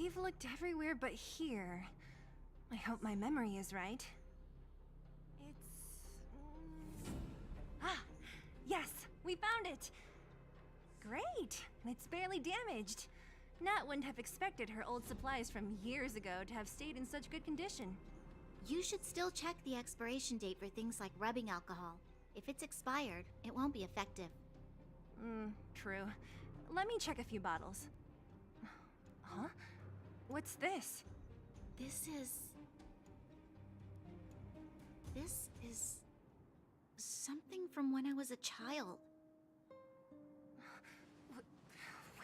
We've looked everywhere but here. I hope my memory is right. It's... Ah! Yes! We found it! Great! It's barely damaged. Nat wouldn't have expected her old supplies from years ago to have stayed in such good condition. You should still check the expiration date for things like rubbing alcohol. If it's expired, it won't be effective. True. Let me check a few bottles. Huh? What's this? This is something from when I was a child.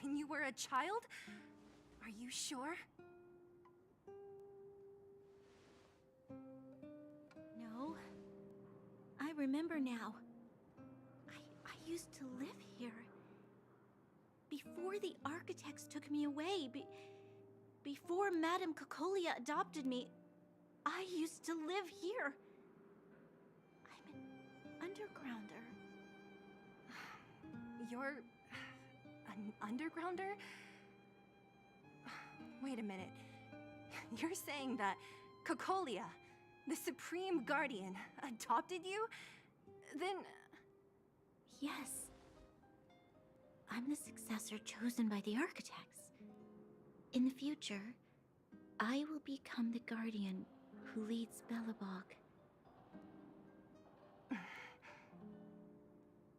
When you were a child? Are you sure? No. I remember now. I used to live here. Before the architects took me away, before Madame Cocolia adopted me, I used to live here. I'm an undergrounder. You're... an undergrounder? Wait a minute. You're saying that Cocolia, the Supreme Guardian, adopted you? Then... Yes. I'm the successor chosen by the architects. In the future, I will become the guardian who leads Belobog.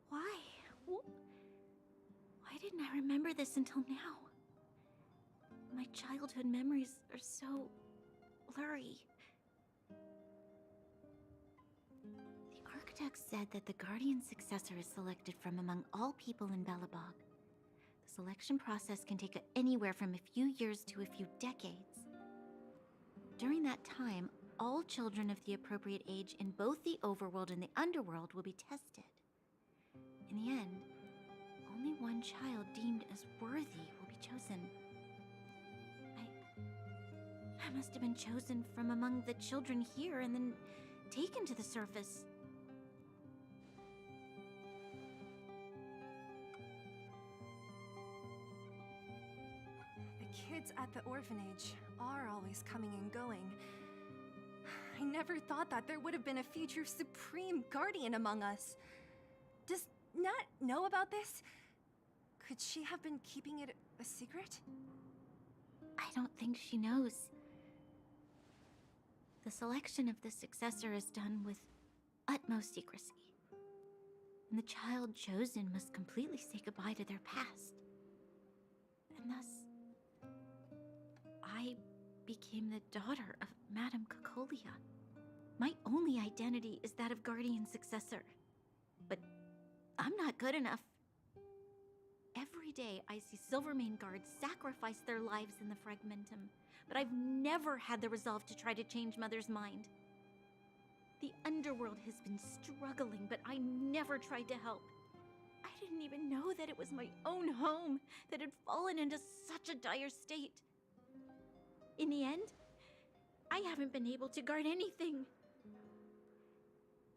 Why? Why didn't I remember this until now? My childhood memories are so blurry. The architects said that the guardian successor is selected from among all people in Belobog. The selection process can take anywhere from a few years to a few decades. During that time, all children of the appropriate age in both the overworld and the underworld will be tested. In the end, only one child deemed as worthy will be chosen. I must have been chosen from among the children here and then taken to the surface. The kids at the orphanage are always coming and going. I never thought that there would have been a future Supreme Guardian among us. Does Nat know about this? Could she have been keeping it a secret? I don't think she knows. The selection of the successor is done with utmost secrecy. And the child chosen must completely say goodbye to their past. And thus, I became the daughter of Madame Cocolia. My only identity is that of guardian successor. But I'm not good enough. Every day I see Silvermane guards sacrifice their lives in the Fragmentum, but I've never had the resolve to try to change Mother's mind. The underworld has been struggling, but I never tried to help. I didn't even know that it was my own home that had fallen into such a dire state. In the end, I haven't been able to guard anything.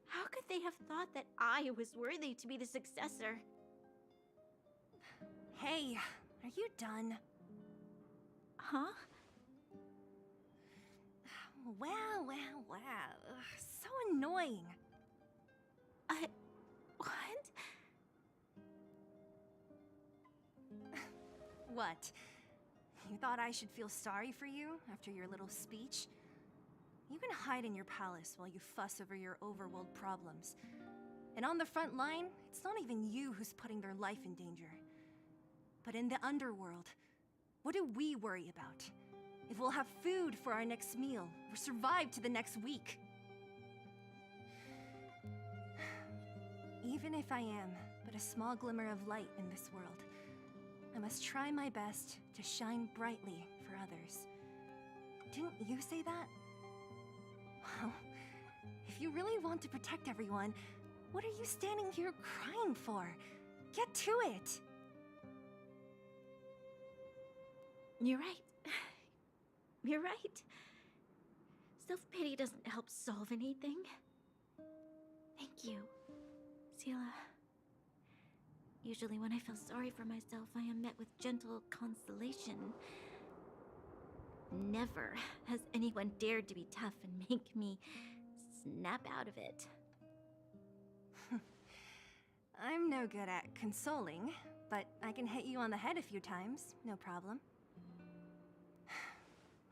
How could they have thought that I was worthy to be the successor? Hey, are you done? Huh? Wow. Ugh, so annoying. What? What? You thought I should feel sorry for you after your little speech? You can hide in your palace while you fuss over your overworld problems. And on the front line, it's not even you who's putting their life in danger. But in the underworld, what do we worry about? If we'll have food for our next meal, or survive to the next week. Even if I am but a small glimmer of light in this world, I must try my best to shine brightly for others. Didn't you say that? Well, if you really want to protect everyone, what are you standing here crying for? Get to it! You're right. You're right. Self-pity doesn't help solve anything. Thank you, Sela. Usually when I feel sorry for myself, I am met with gentle consolation. Never has anyone dared to be tough and make me snap out of it. I'm no good at consoling, but I can hit you on the head a few times, no problem.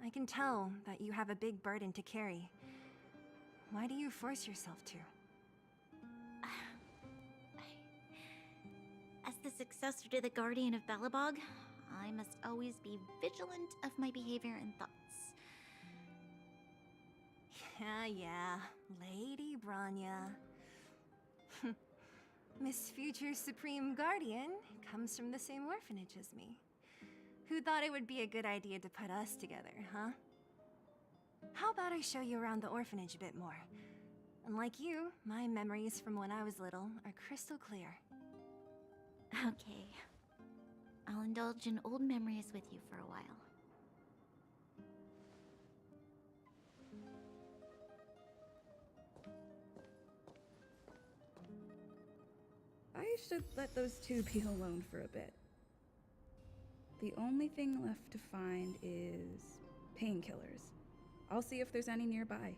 I can tell that you have a big burden to carry. Why do you force yourself to? As the successor to the Guardian of Belobog, I must always be vigilant of my behavior and thoughts. Yeah, Lady Branya. Miss Future Supreme Guardian comes from the same orphanage as me. Who thought it would be a good idea to put us together, huh? How about I show you around the orphanage a bit more? Unlike you, my memories from when I was little are crystal clear. Okay. I'll indulge in old memories with you for a while. I should let those two be alone for a bit. The only thing left to find is painkillers. I'll see if there's any nearby.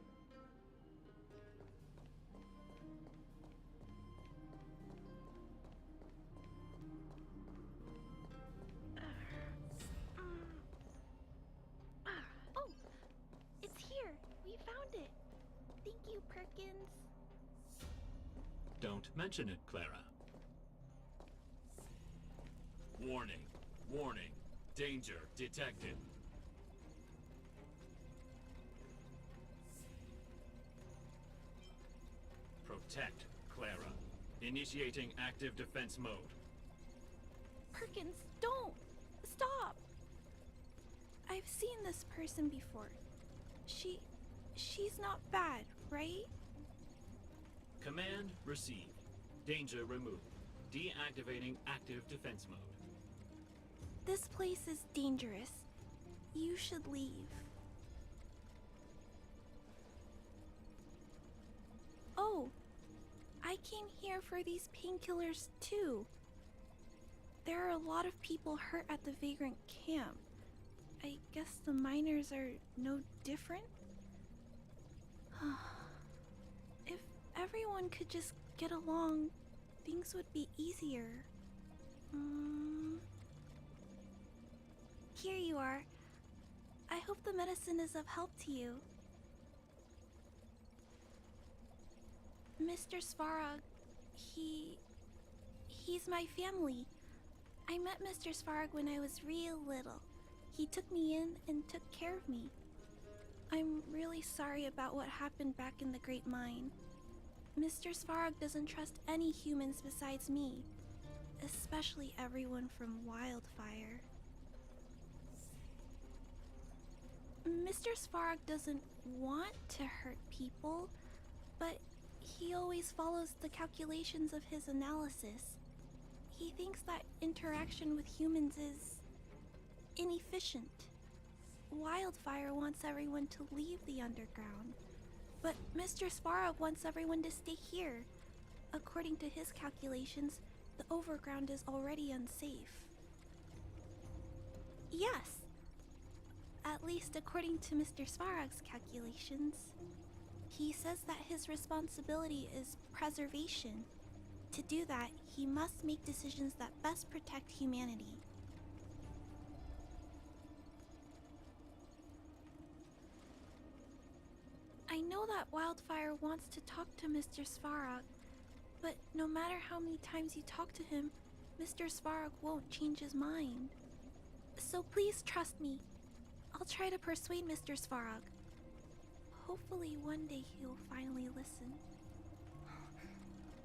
Oh, it's here. We found it. Thank you, Perkins. Don't mention it, Clara. Warning. Warning. Danger detected. Protect Clara. Initiating active defense mode. Perkins, don't! Stop! I've seen this person before. She's not bad, right? Command received. Danger removed. Deactivating active defense mode. This place is dangerous. You should leave. Oh, I came here for these painkillers too. There are a lot of people hurt at the Vagrant camp. I guess the miners are no different? If everyone could just get along, things would be easier. Here you are. I hope the medicine is of help to you. Mr. Svarog, he's my family. I met Mr. Svarog when I was real little. He took me in and took care of me. I'm really sorry about what happened back in the Great Mine. Mr. Svarog doesn't trust any humans besides me, especially everyone from Wildfire. Mr. Svarog doesn't want to hurt people, but he always follows the calculations of his analysis. He thinks that interaction with humans is inefficient. Wildfire wants everyone to leave the underground, but Mr. Svarog wants everyone to stay here. According to his calculations, the overground is already unsafe. Yes, at least according to Mr. Svarog's calculations. He says that his responsibility is preservation. To do that, he must make decisions that best protect humanity. I know that Wildfire wants to talk to Mr. Svarog, but no matter how many times you talk to him, Mr. Svarog won't change his mind. So please trust me. I'll try to persuade Mr. Svarog. Hopefully one day he'll finally listen.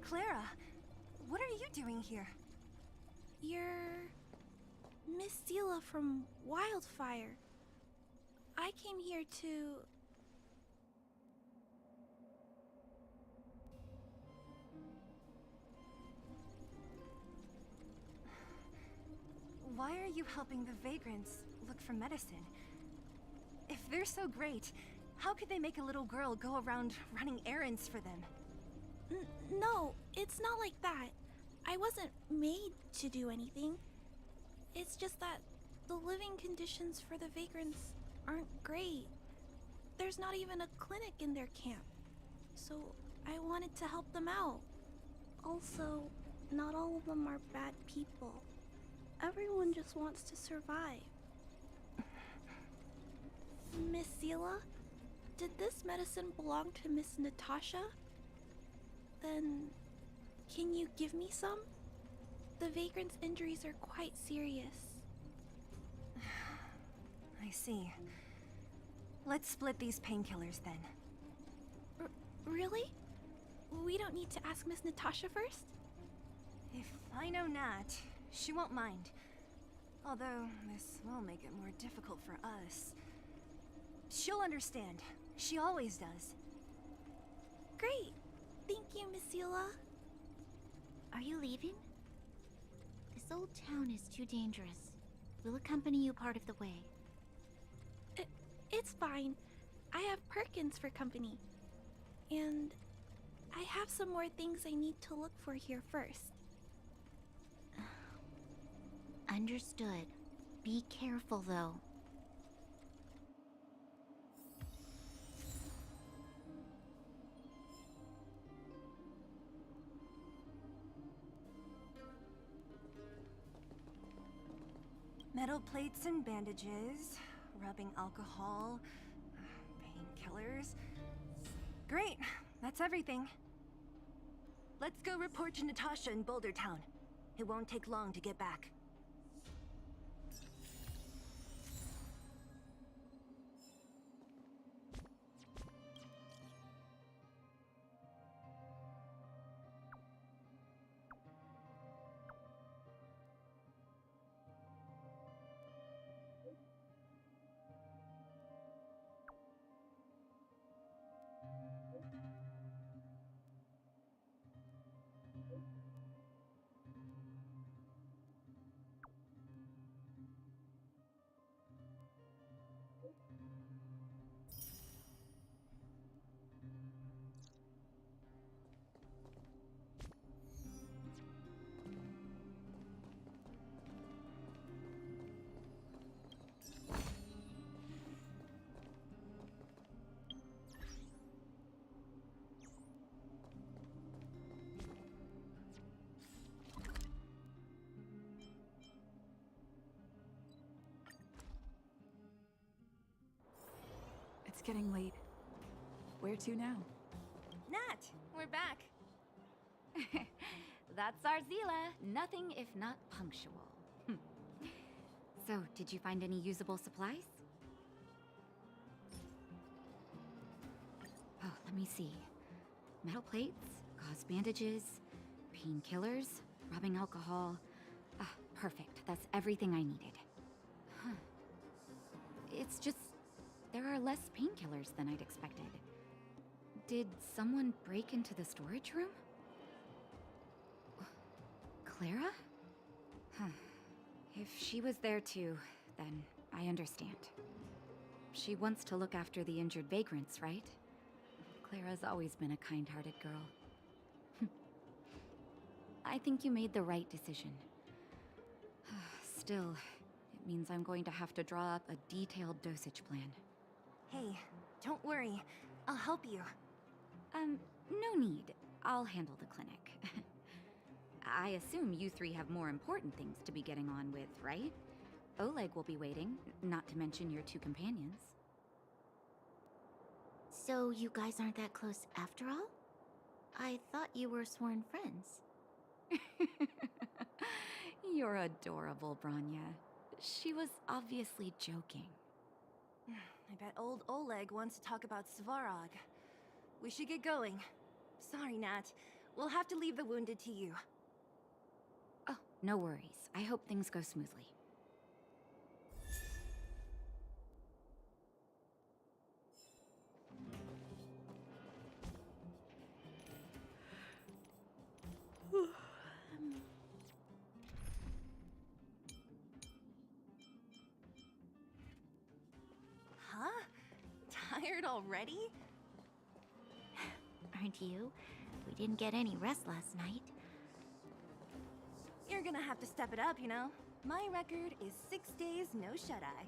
Clara, what are you doing here? You're Miss Sela from Wildfire. I came here to... Why are you helping the Vagrants look for medicine? If they're so great, how could they make a little girl go around running errands for them? No, it's not like that. I wasn't made to do anything. It's just that the living conditions for the Vagrants aren't great. There's not even a clinic in their camp. So I wanted to help them out. Also, not all of them are bad people. Everyone just wants to survive. Miss Zila, did this medicine belong to Miss Natasha? Then, can you give me some? The vagrant's injuries are quite serious. I see. Let's split these painkillers then. Really? We don't need to ask Miss Natasha first? If I know Nat, she won't mind. Although, this will make it more difficult for us. She'll understand. She always does. Great. Thank you, Miss Zila. Are you leaving? This old town is too dangerous. We'll accompany you part of the way. It's fine. I have Perkins for company. And I have some more things I need to look for here first. Understood. Be careful, though. Metal plates and bandages, rubbing alcohol, painkillers. Great, that's everything. Let's go report to Natasha in Boulder Town. It won't take long to get back. It's getting late. Where to now? Nat, we're back. That's our Zila. Nothing if not punctual. So, did you find any usable supplies? Oh, let me see. Metal plates, gauze bandages, painkillers, rubbing alcohol. Ah, perfect. That's everything I needed. Huh. It's just, there are less painkillers than I'd expected. Did someone break into the storage room? Clara? Huh. If she was there too, then I understand. She wants to look after the injured vagrants, right? Clara's always been a kind-hearted girl. I think you made the right decision. Still, it means I'm going to have to draw up a detailed dosage plan. Hey, don't worry. I'll help you. No need. I'll handle the clinic. I assume you three have more important things to be getting on with, right? Oleg will be waiting, not to mention your two companions. So you guys aren't that close after all? I thought you were sworn friends. You're adorable, Branya. She was obviously joking. I bet old Oleg wants to talk about Svarog. We should get going. Sorry, Nat. We'll have to leave the wounded to you. Oh, no worries. I hope things go smoothly. Huh? Tired already? Aren't you? We didn't get any rest last night. You're gonna have to step it up, you know? My record is 6 days no shut-eye.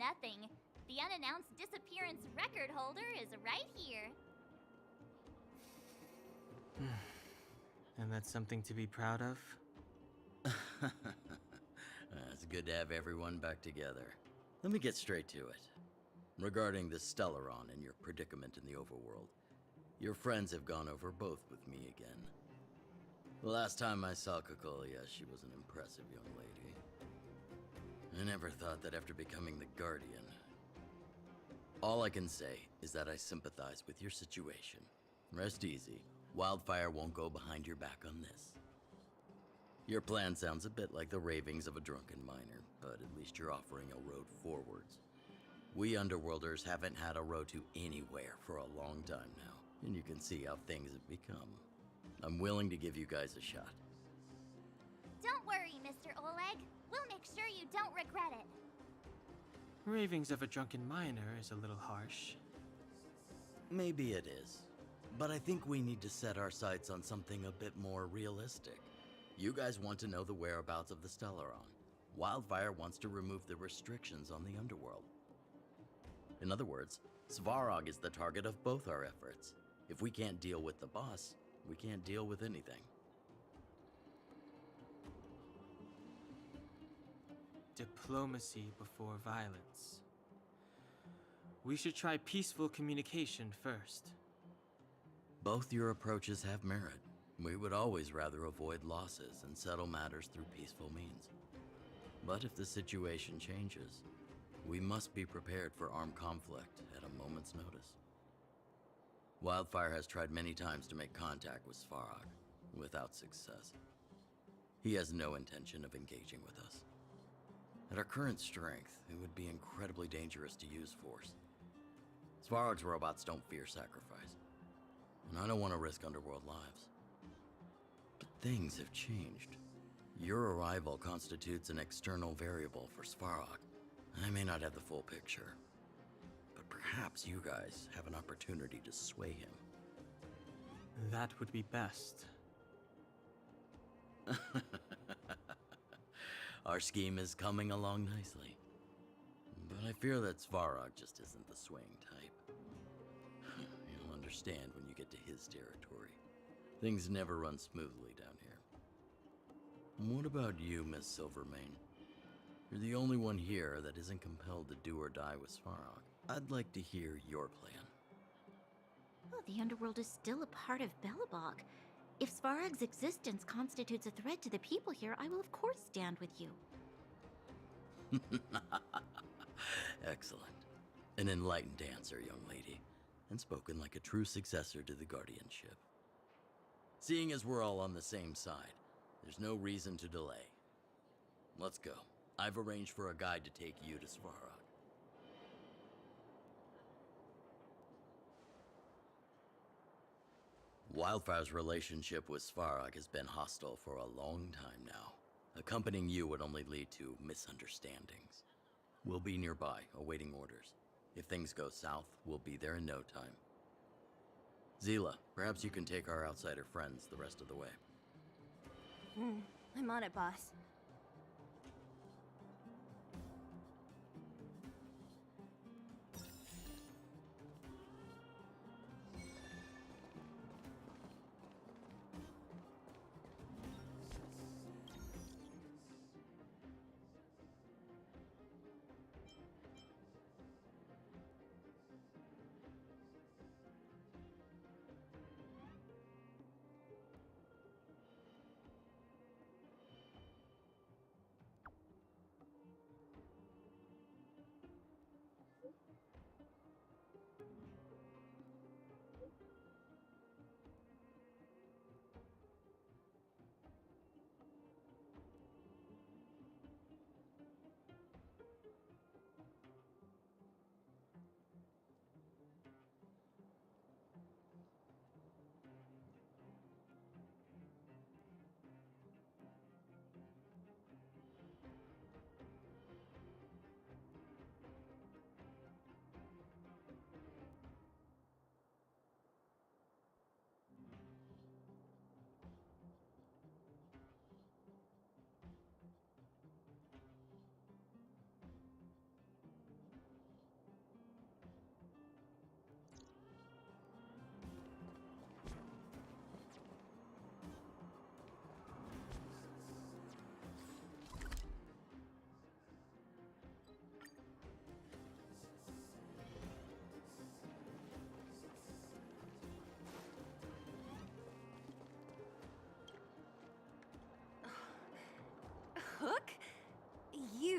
nothing. The unannounced disappearance record holder is right here. And that's something to be proud of? It's good to have everyone back together. Let me get straight to it. Regarding the Stellaron and your predicament in the overworld, your friends have gone over both with me again. The last time I saw Cocolia, she was an impressive young lady. I never thought that after becoming the Guardian. All I can say is that I sympathize with your situation. Rest easy. Wildfire won't go behind your back on this. Your plan sounds a bit like the ravings of a drunken miner, but at least you're offering a road forwards. We Underworlders haven't had a road to anywhere for a long time now, and you can see how things have become. I'm willing to give you guys a shot. Don't worry, Mr. Oleg. We'll make sure you don't regret it. Ravings of a drunken miner is a little harsh. Maybe it is, but I think we need to set our sights on something a bit more realistic. You guys want to know the whereabouts of the Stellaron. Wildfire wants to remove the restrictions on the Underworld. In other words, Svarog is the target of both our efforts. If we can't deal with the boss, we can't deal with anything. Diplomacy before violence. We should try peaceful communication first. Both your approaches have merit. We would always rather avoid losses and settle matters through peaceful means. But if the situation changes, we must be prepared for armed conflict at a moment's notice. Wildfire has tried many times to make contact with Svarog, without success. He has no intention of engaging with us. At our current strength, it would be incredibly dangerous to use force. Svarog's robots don't fear sacrifice, and I don't want to risk Underworld lives. But things have changed. Your arrival constitutes an external variable for Svarog. I may not have the full picture, but perhaps you guys have an opportunity to sway him. That would be best. Our scheme is coming along nicely. But I fear that Svarog just isn't the swaying type. You'll understand when you get to his territory. Things never run smoothly down here. What about you, Miss Silvermane? You're the only one here that isn't compelled to do or die with Svarog. I'd like to hear your plan. Well, the Underworld is still a part of Belobog. If Svarog's existence constitutes a threat to the people here, I will of course stand with you. Excellent. An enlightened answer, young lady, and spoken like a true successor to the guardianship. Seeing as we're all on the same side, there's no reason to delay. Let's go. I've arranged for a guide to take you to Svarog. Wildfire's relationship with Svarog has been hostile for a long time now. Accompanying you would only lead to misunderstandings. We'll be nearby, awaiting orders. If things go south, we'll be there in no time. Zila, perhaps you can take our outsider friends the rest of the way. I'm on it, boss.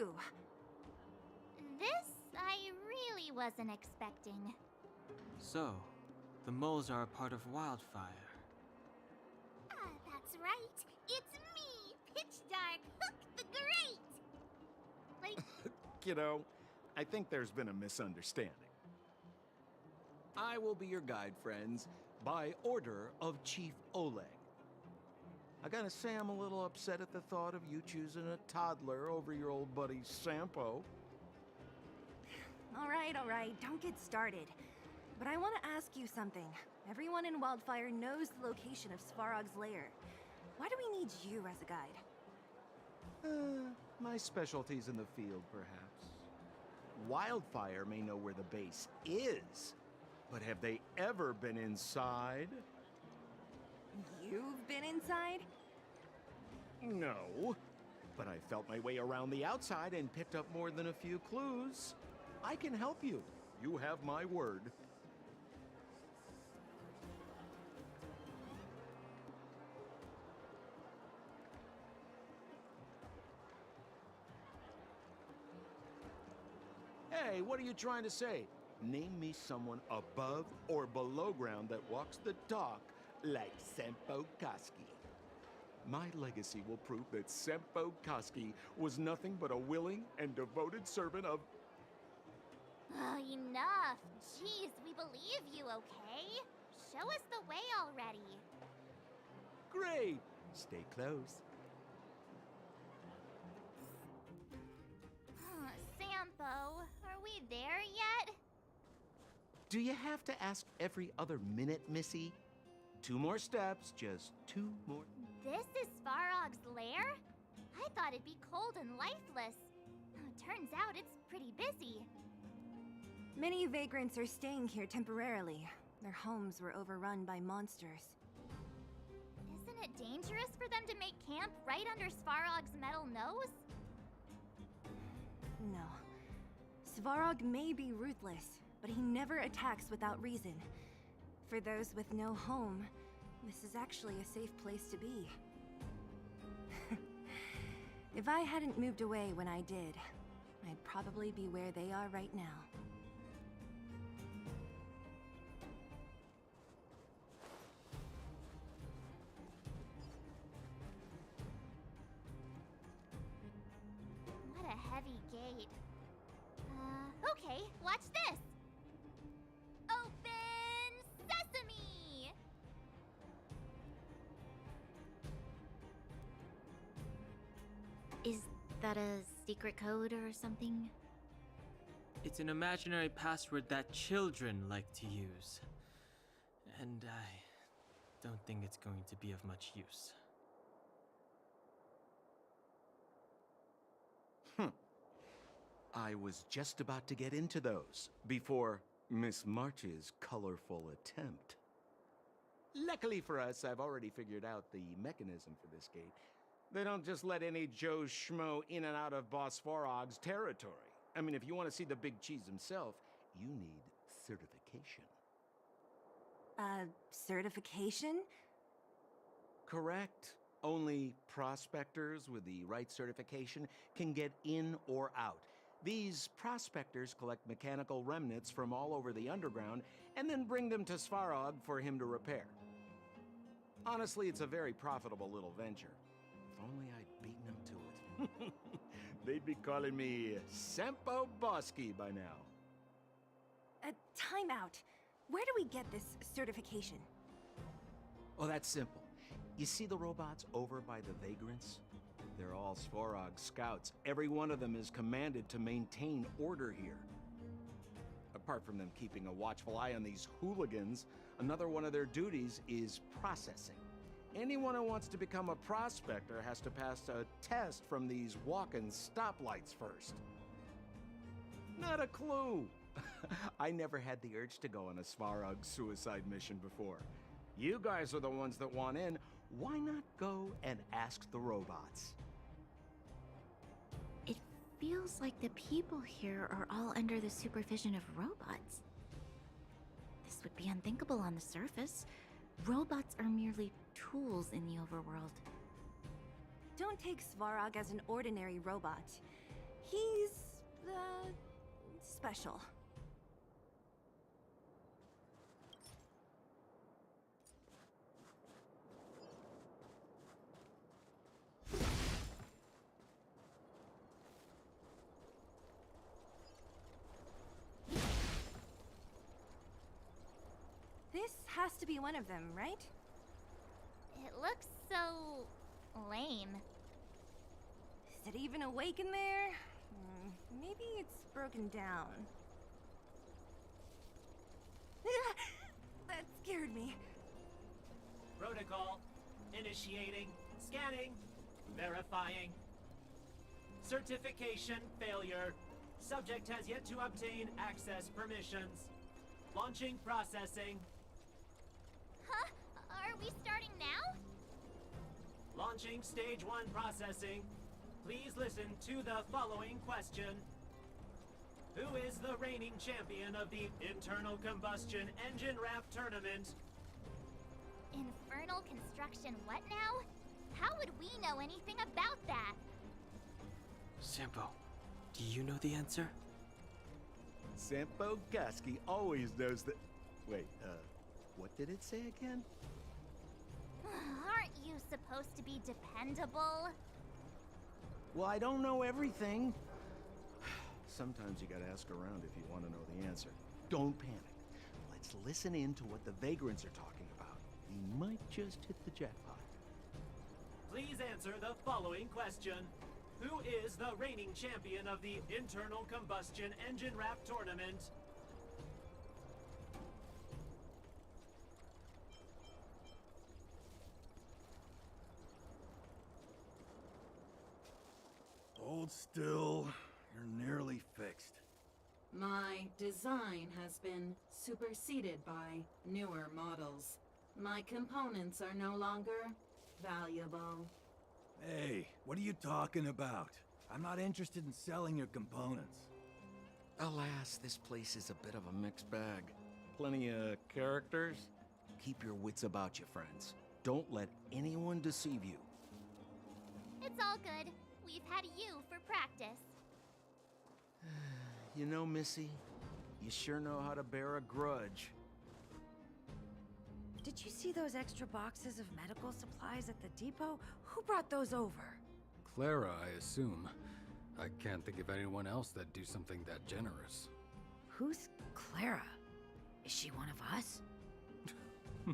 you? This I really wasn't expecting. So, the moles are a part of Wildfire. Ah, that's right. It's me, Pitch Dark Hook the Great. Like, Kiddo, I think there's been a misunderstanding. I will be your guide, friends, by order of Chief Oleg. I gotta say I'm a little upset at the thought of you choosing a toddler over your old buddy Sampo. All right, don't get started. But I want to ask you something. Everyone in Wildfire knows the location of Svarog's lair. Why do we need you as a guide? My specialty's in the field, perhaps. Wildfire may know where the base is, but have they ever been inside? You've been inside? No, but I felt my way around the outside and picked up more than a few clues. I can help you. You have my word. Hey, what are you trying to say? Name me someone above or below ground that walks the talk like Sempo Koski. My legacy will prove that Sempo Koski was nothing but a willing and devoted servant of... oh, enough. Jeez, we believe you, okay? Show us the way already. Great! Stay close. Sampo, are we there yet? Do you have to ask every other minute, Missy? 2 more steps, just 2 more... This is Svarog's lair? I thought it'd be cold and lifeless. Turns out it's pretty busy. Many vagrants are staying here temporarily. Their homes were overrun by monsters. Isn't it dangerous for them to make camp right under Svarog's metal nose? No. Svarog may be ruthless, but he never attacks without reason. For those with no home, this is actually a safe place to be. If I hadn't moved away when I did, I'd probably be where they are right now. What a heavy gate. Okay, watch this! Open sesame! Is that a secret code or something? It's an imaginary password that children like to use. And I don't think it's going to be of much use. I was just about to get into those before Miss March's colorful attempt. Luckily for us, I've already figured out the mechanism for this gate. They don't just let any Joe Schmo in and out of Boss Svarog's territory. I mean, if you want to see the big cheese himself, you need certification. Certification? Correct. Only prospectors with the right certification can get in or out. These prospectors collect mechanical remnants from all over the underground and then bring them to Svarog for him to repair. Honestly, it's a very profitable little venture. If only I'd beaten him to it. They'd be calling me Sempo Bosky by now. Time out. Where do we get this certification? Oh, that's simple. You see the robots over by the vagrants? They're all Svarog scouts. Every one of them is commanded to maintain order here. Apart from them keeping a watchful eye on these hooligans, another one of their duties is processing. Anyone who wants to become a prospector has to pass a test from these walk-in stoplights first. Not a clue. I never had the urge to go on a Svarog suicide mission before. You guys are the ones that want in. Why not go and ask the robots? It feels like the people here are all under the supervision of robots. This would be unthinkable on the surface. Robots are merely tools in the overworld. Don't take Svarog as an ordinary robot. He's, special. This has to be one of them, right? It looks so lame. Is it even awake in there? Maybe it's broken down. That scared me. Protocol. Initiating. Scanning. Verifying. Certification failure. Subject has yet to obtain access permissions. Launching processing. Huh? Are we starting now? Launching stage 1 processing. Please listen to the following question. Who is the reigning champion of the Internal Combustion Engine Wrap Tournament? Infernal construction what now? How would we know anything about that? Sampo, do you know the answer? Sampo Gaski always knows that. Wait, what did it say again? Aren't you supposed to be dependable? Well, I don't know everything. Sometimes you gotta ask around if you want to know the answer. Don't panic. Let's listen in to what the vagrants are talking about. We might just hit the jackpot. Please answer the following question. Who is the reigning champion of the Internal Combustion Engine Wrap Tournament? Hold still. You're nearly fixed. My design has been superseded by newer models. My components are no longer valuable. Hey, what are you talking about? I'm not interested in selling your components. Alas, this place is a bit of a mixed bag. Plenty of characters. Keep your wits about you, friends. Don't let anyone deceive you. It's all good. We've had you for practice. You know, Missy, you sure know how to bear a grudge. Did you see those extra boxes of medical supplies at the depot? Who brought those over? Clara, I assume. I can't think of anyone else that'd do something that generous. Who's Clara? Is she one of us?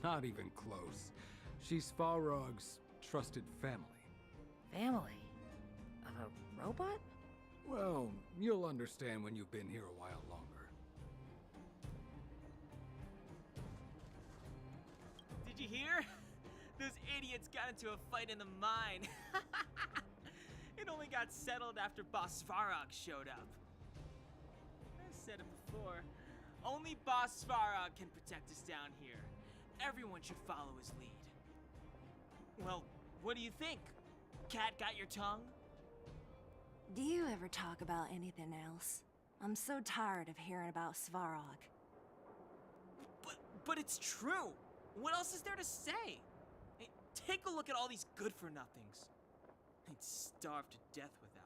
Not even close. She's Farog's trusted family. Family? Of a robot? Well, you'll understand when you've been here a while longer. Did you hear? Those idiots got into a fight in the mine. It only got settled after Boss Svarog showed up. I said it before. Only Boss Svarog can protect us down here. Everyone should follow his lead. Well, what do you think? Cat got your tongue? Do you ever talk about anything else? I'm so tired of hearing about Svarog. But it's true. What else is there to say? Hey, take a look at all these good-for-nothings. They'd starve to death without him.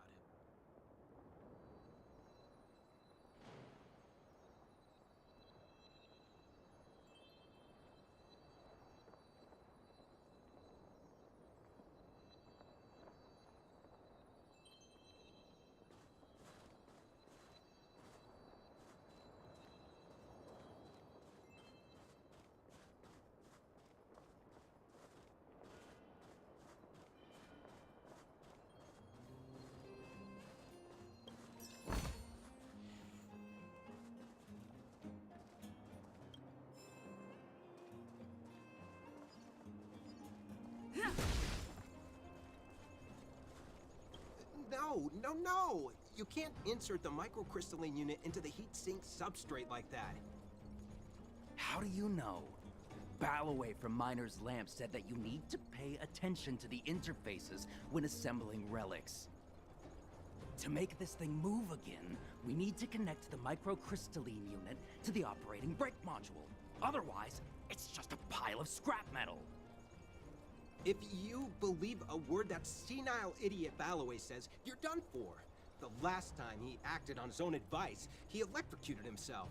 No! You can't insert the microcrystalline unit into the heat sink substrate like that. How do you know? Balloway from Miner's Lamp said that you need to pay attention to the interfaces when assembling relics. To make this thing move again, we need to connect the microcrystalline unit to the operating brake module. Otherwise, it's just a pile of scrap metal. If you believe a word that senile idiot Balloway says, you're done for. The last time he acted on his own advice, he electrocuted himself.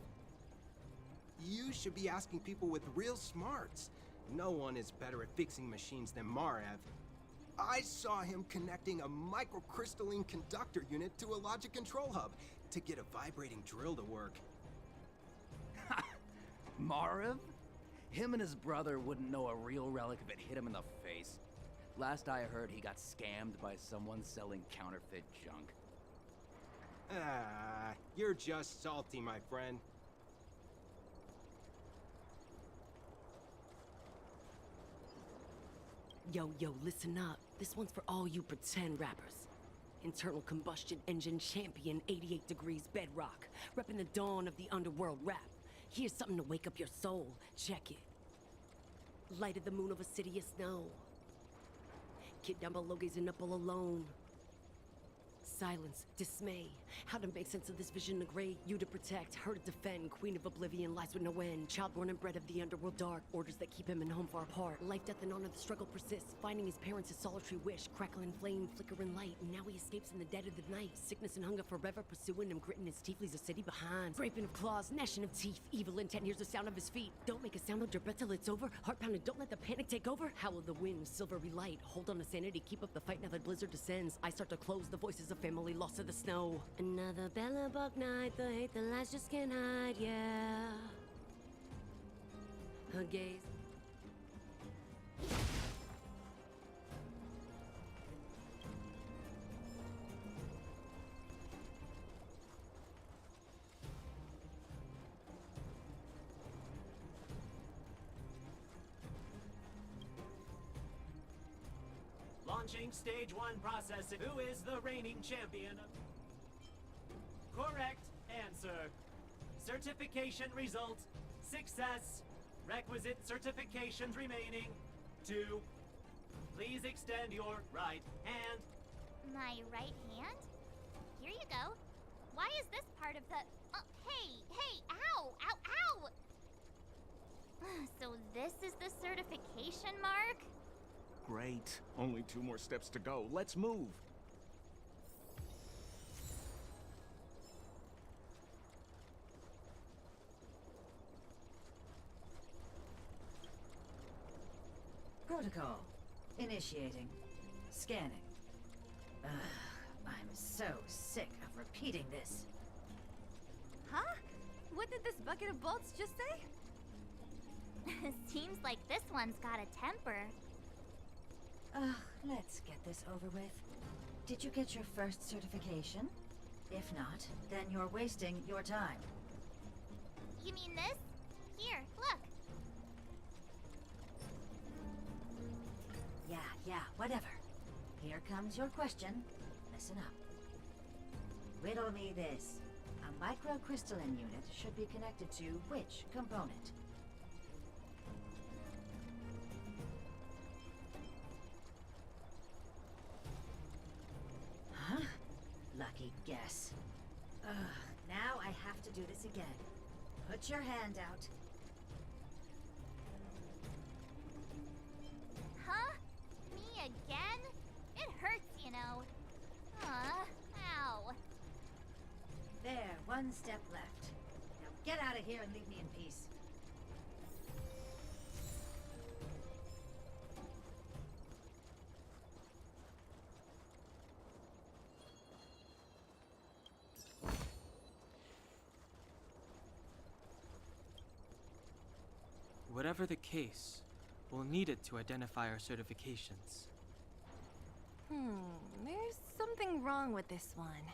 You should be asking people with real smarts. No one is better at fixing machines than Marev. I saw him connecting a microcrystalline conductor unit to a logic control hub to get a vibrating drill to work. Marev? Him and his brother wouldn't know a real relic if it hit him in the face. Last I heard, he got scammed by someone selling counterfeit junk. Ah, you're just salty, my friend. Yo, listen up. This one's for all you pretend rappers. Internal combustion engine champion, 88 degrees bedrock, repping the dawn of the underworld rap. Here's something to wake up your soul. Check it. Light of the moon of a city of snow. Kid down below gazing up all alone. Silence, dismay. How to make sense of this vision of gray? You to protect, her to defend. Queen of oblivion lies with no end. Child born and bred of the underworld dark. Orders that keep him and home far apart. Life, death, and honor, the struggle persists. Finding his parents' a solitary wish. Crackling flame, flickering light. And now he escapes in the dead of the night. Sickness and hunger forever pursuing him. Gritting his teeth, leaves a city behind. Scraping of claws, gnashing of teeth. Evil intent, hears the sound of his feet. Don't make a sound, hold your breath till it's over. Heart pounding, don't let the panic take over. Howl of the wind, silvery light. Hold on to sanity, keep up the fight now that blizzard descends. I start to close the voices of family lost to the snow. Another Bellabug night, the hate, the lies just can't hide, yeah. Her gaze. Launching stage 1 processing. Who is the reigning champion of... Correct answer. Certification result. Success. Requisite certifications remaining. 2. Please extend your right hand. My right hand? Here you go. Why is this part of the... hey, ow, ow, ow! So this is the certification mark? Great. Only 2 more steps to go. Let's move. Protocol. Initiating. Scanning. Ugh, I'm so sick of repeating this. Huh? What did this bucket of bolts just say? Seems like this one's got a temper. Ugh, let's get this over with. Did you get your first certification? If not, then you're wasting your time. You mean this? Here, look. Yeah, whatever. Here comes your question. Listen up. Riddle me this. A microcrystalline unit should be connected to which component? Huh? Lucky guess. Ugh, now I have to do this again. Put your hand out. Huh? Me again? It hurts, you know. Ow. There, one step left. Now get out of here and leave me in peace. Whatever the case, we'll need it to identify our certifications. There's something wrong with this one.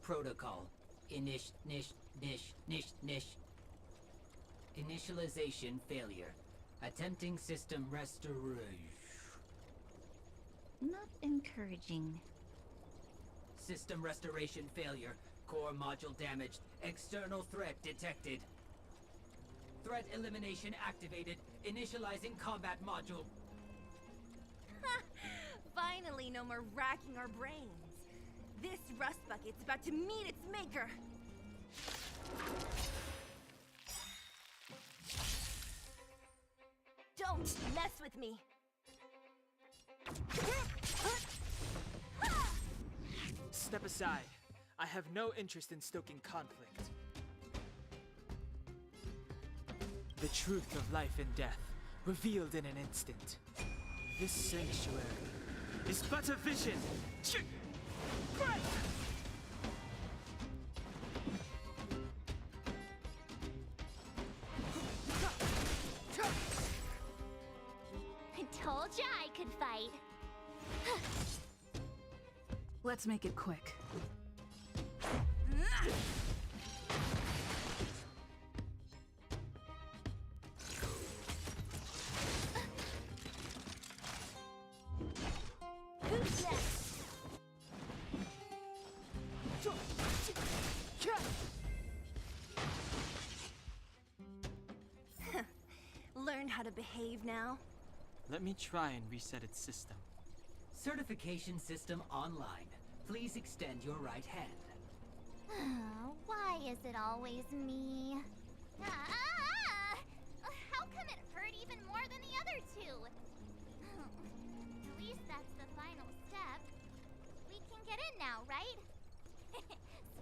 Protocol. Initialization failure. Attempting system restoration. Not encouraging. System restoration failure. Core module damaged. External threat detected. Threat elimination activated. Initializing combat module. Finally, no more racking our brains. This rust bucket's about to meet its maker. Don't mess with me. Step aside. I have no interest in stoking conflict. The truth of life and death, revealed in an instant. This sanctuary is but a vision. I told ya I could fight. Let's make it quick. Who's next? Learn how to behave now. Let me try and reset its system. Certification system online. Please extend your right hand. Why is it always me? How come it hurt even more than the other two? At least that's the final step. We can get in now, right?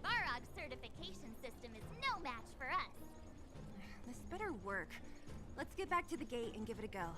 Svarog's certification system is no match for us. This better work. Let's get back to the gate and give it a go.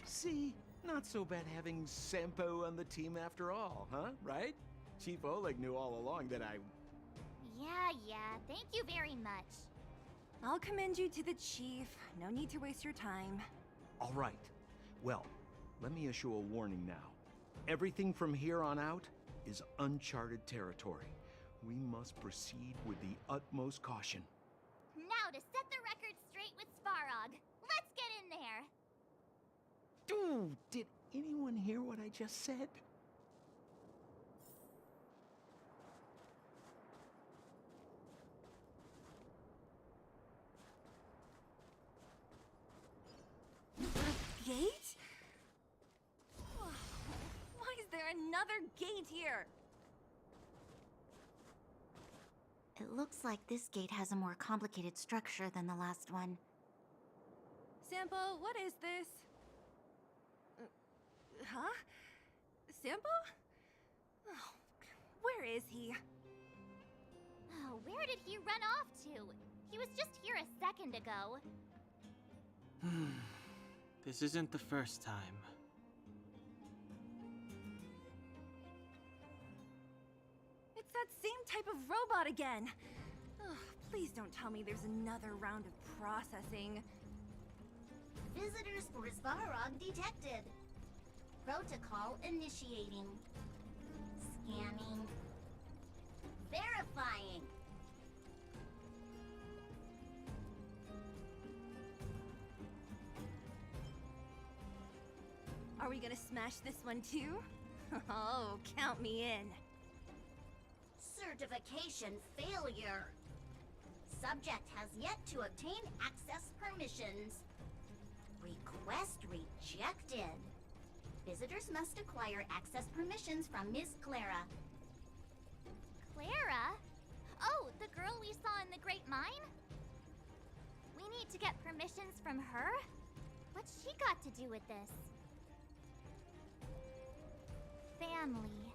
See? Not so bad having Sampo on the team after all, huh? Right? Chief Oleg knew all along that I... Yeah, thank you very much. I'll commend you to the chief. No need to waste your time. All right. Well, let me issue a warning now. Everything from here on out is uncharted territory. We must proceed with the utmost caution. Now to set the record straight with Svarog. Let's get in there. Dude, did anyone hear what I just said? Gate? Why is there another gate here? It looks like this gate has a more complicated structure than the last one. Sampo, what is this? Huh? Sampo? Oh, where is he? Oh, where did he run off to? He was just here a second ago. This isn't the first time. It's that same type of robot again. Ugh, please don't tell me there's another round of processing. Visitors for Svarog detected. Protocol initiating. Scanning. Verifying. Are we gonna smash this one too? Oh, count me in. Certification failure. Subject has yet to obtain access permissions. Request rejected. Visitors must acquire access permissions from Miss Clara. Clara? Oh, the girl we saw in the Great Mine? We need to get permissions from her? What's she got to do with this? Family.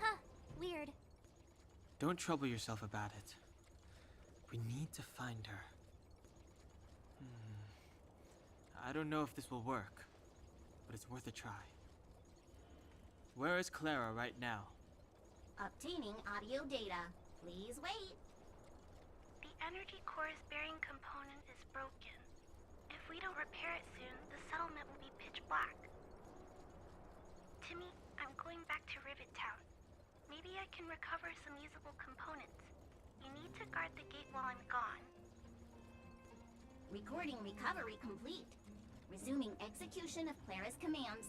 Huh, weird. Don't trouble yourself about it. We need to find her. I don't know if this will work, but it's worth a try. Where is Clara right now? Obtaining audio data. Please wait. The energy core's bearing component is broken. If we don't repair it soon, the settlement will be pitch black. Timmy, I'm going back to Rivet Town. Maybe I can recover some usable components. You need to guard the gate while I'm gone. Recording recovery complete. Resuming execution of Clara's commands.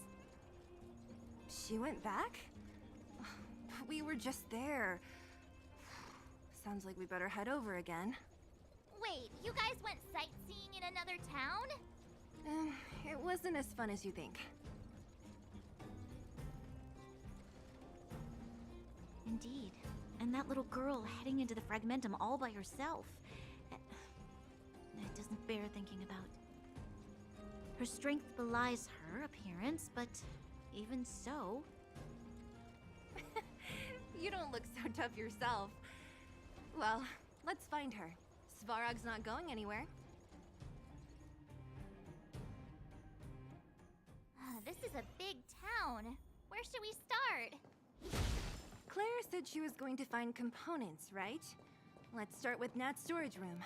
She went back? We were just there. Sounds like we better head over again. Wait, you guys went sightseeing in another town? It wasn't as fun as you think. Indeed. And that little girl heading into the Fragmentum all by herself. It doesn't bear thinking about. Her strength belies her appearance, but even so... You don't look so tough yourself. Well, let's find her. Svarog's not going anywhere. This is a big town. Where should we start? Clara said she was going to find components, right? Let's start with Nat's storage room.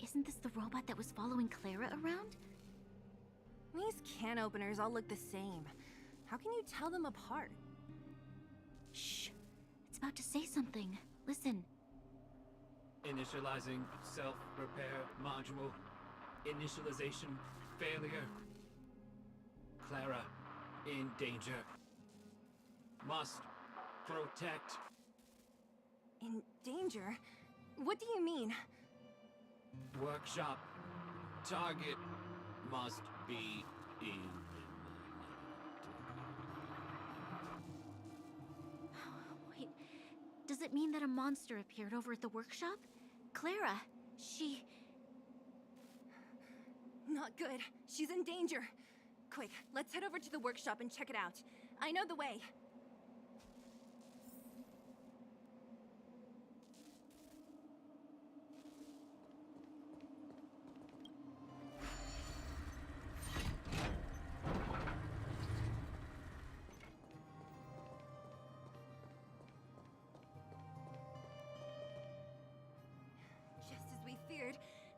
Isn't this the robot that was following Clara around? These can openers all look the same. How can you tell them apart? Shh! It's about to say something. Listen. Initializing self-repair module. Initialization failure. Clara in danger. Must protect. In danger? What do you mean? Workshop. Target must be eliminated. Wait, does it mean that a monster appeared over at the workshop? Clara, she... Not good. She's in danger. Quick, let's head over to the workshop and check it out. I know the way.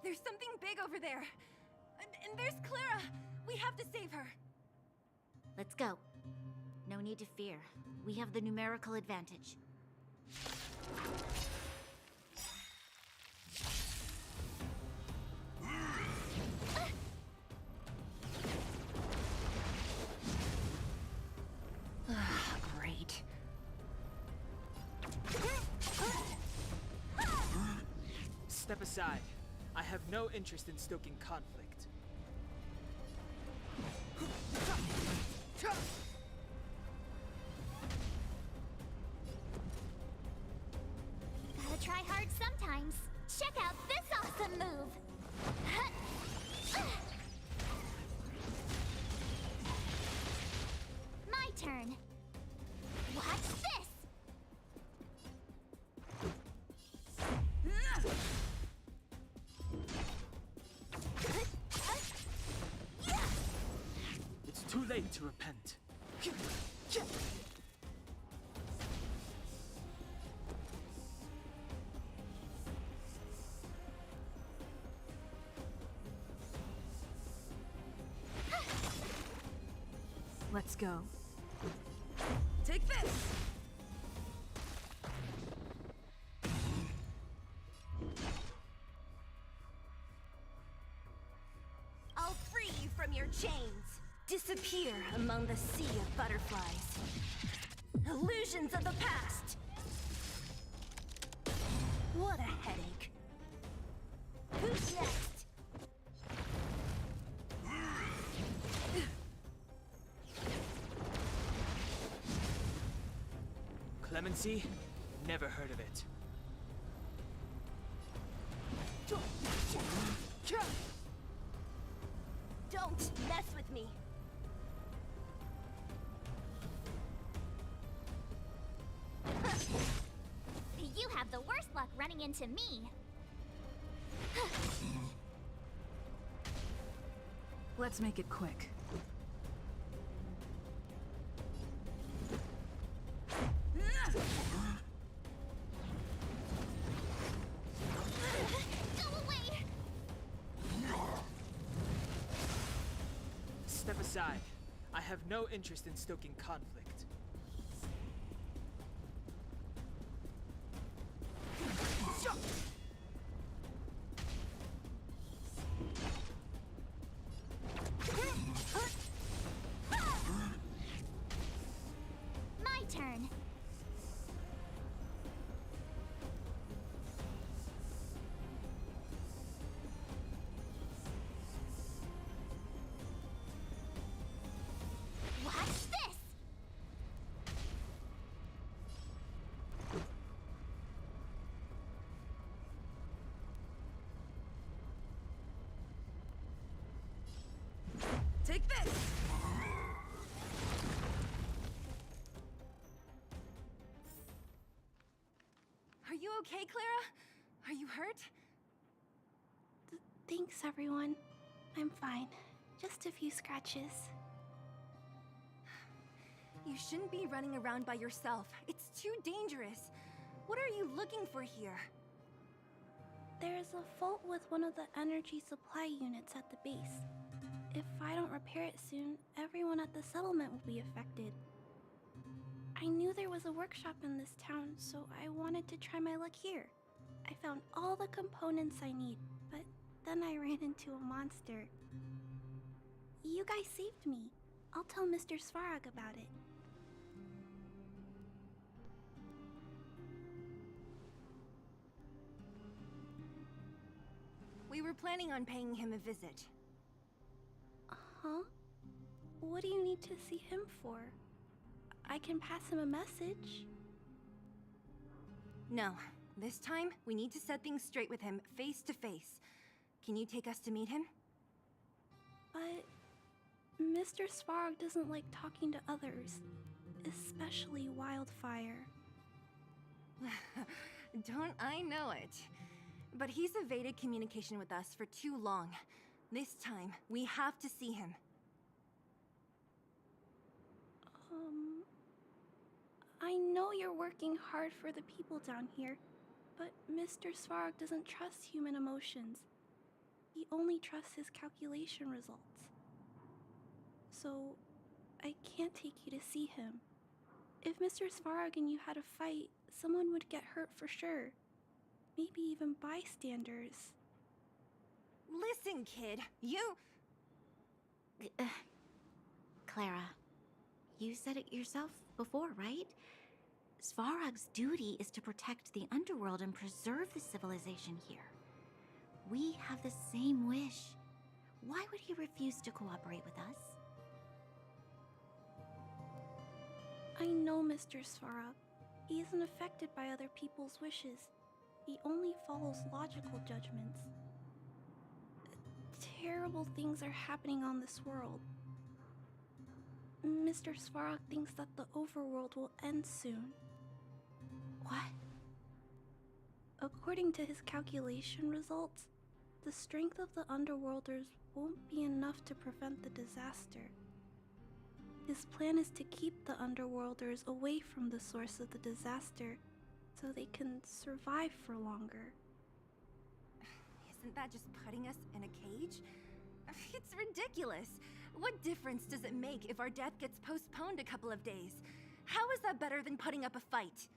There's something big over there. And there's Clara. We have to save her. Let's go. No need to fear. We have the numerical advantage. Great. Step aside. I have no interest in stoking conflict. Gotta try hard sometimes. Check out this awesome move! My turn. Watch this! It's too late to repent. Let's go. Take this! here among the sea of butterflies. Illusions of the past! What a headache. Who's next? Clemency? Never heard of it. Don't mess with me. You have the worst luck running into me. Let's make it quick. Go away! Step aside. I have no interest in stoking conflict. My turn. Watch this! Take this! Are you okay, Clara? Are you hurt? Thanks, everyone. I'm fine. Just a few scratches. You shouldn't be running around by yourself. It's too dangerous. What are you looking for here? There's a fault with one of the energy supply units at the base. If I don't repair it soon, everyone at the settlement will be affected. I knew there was a workshop in this town, so I wanted to try my luck here. I found all the components I need, but then I ran into a monster. You guys saved me. I'll tell Mr. Svarog about it. We were planning on paying him a visit. Huh? What do you need to see him for? I can pass him a message. No. This time, we need to set things straight with him, face to face. Can you take us to meet him? But Mr. Svarog doesn't like talking to others, especially Wildfire. Don't I know it? But he's evaded communication with us for too long. This time, we have to see him. I know you're working hard for the people down here, but Mr. Svarog doesn't trust human emotions. He only trusts his calculation results. So, I can't take you to see him. If Mr. Svarog and you had a fight, someone would get hurt for sure. Maybe even bystanders. Listen, kid, you... Clara, you said it yourself before, right? Svarog's duty is to protect the underworld and preserve the civilization here. We have the same wish. Why would he refuse to cooperate with us? I know Mr. Svarog. He isn't affected by other people's wishes. He only follows logical judgments. Terrible things are happening on this world. Mr. Svarog thinks that the overworld will end soon. What? According to his calculation results, the strength of the Underworlders won't be enough to prevent the disaster. His plan is to keep the Underworlders away from the source of the disaster so they can survive for longer. Isn't that just putting us in a cage? It's ridiculous. What difference does it make if our death gets postponed a couple of days? How is that better than putting up a fight?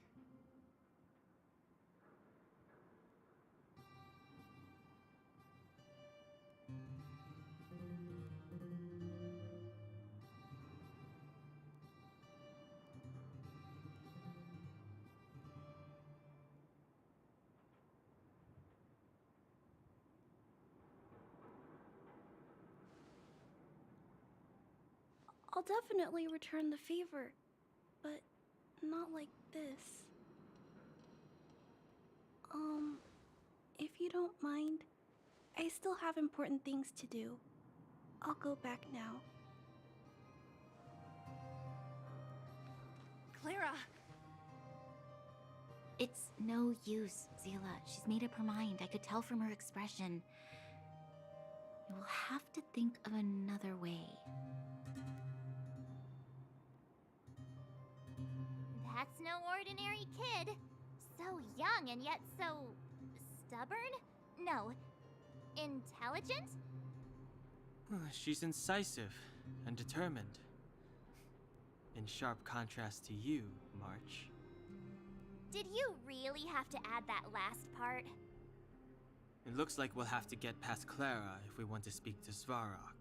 I'll definitely return the favor, but not like this. If you don't mind, I still have important things to do. I'll go back now. Clara! It's no use, Zila. She's made up her mind. I could tell from her expression. You will have to think of another way. That's no ordinary kid. So young and yet so stubborn? No, intelligent? She's incisive and determined. In sharp contrast to you, March. Did you really have to add that last part? It looks like we'll have to get past Clara if we want to speak to Svarog.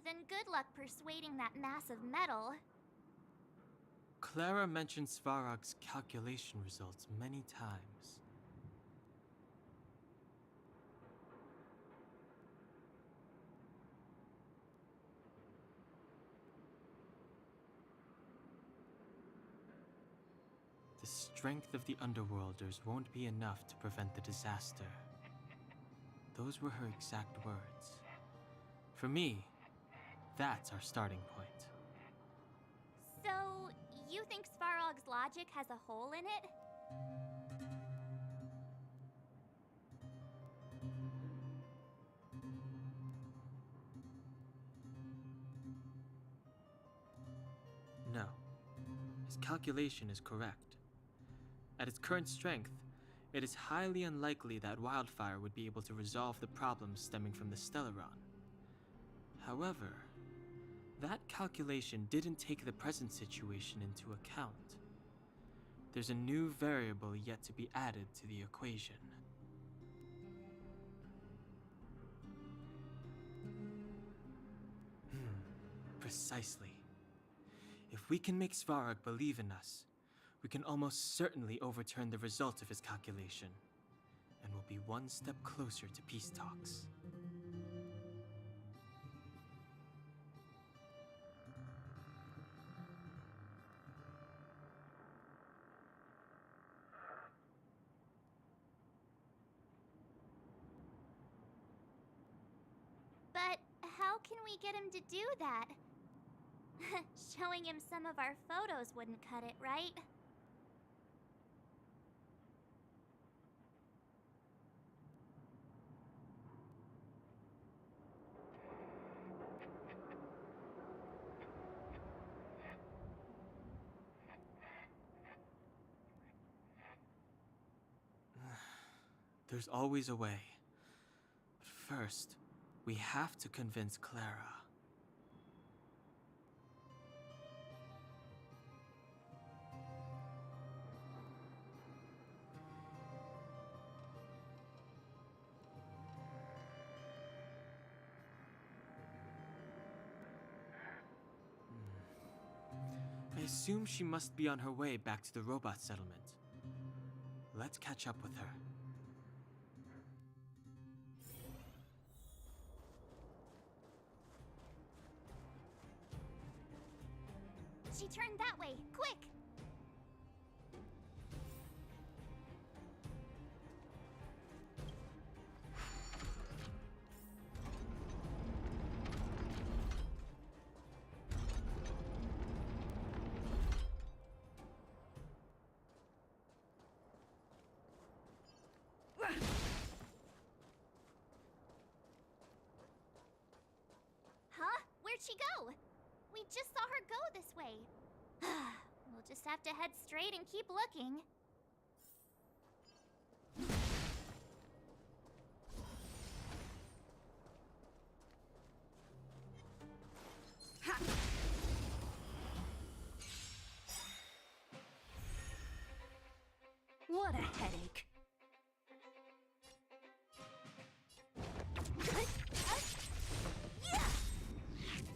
Then good luck persuading that mass of metal. Clara mentioned Svarog's calculation results many times. The strength of the Underworlders won't be enough to prevent the disaster. Those were her exact words. For me, that's our starting point. So, you think Svarog's logic has a hole in it? No. His calculation is correct. At its current strength, it is highly unlikely that Wildfire would be able to resolve the problems stemming from the Stellaron. However, that calculation didn't take the present situation into account. There's a new variable yet to be added to the equation. Precisely. If we can make Svarog believe in us, we can almost certainly overturn the result of his calculation, and we'll be one step closer to peace talks. But how can we get him to do that? Showing him some of our photos wouldn't cut it, right? There's always a way. But first, we have to convince Clara. I assume she must be on her way back to the robot settlement. Let's catch up with her. She turned that way! Quick! Huh? Where'd she go? We just saw her go this way. We'll just have to head straight and keep looking. What a headache.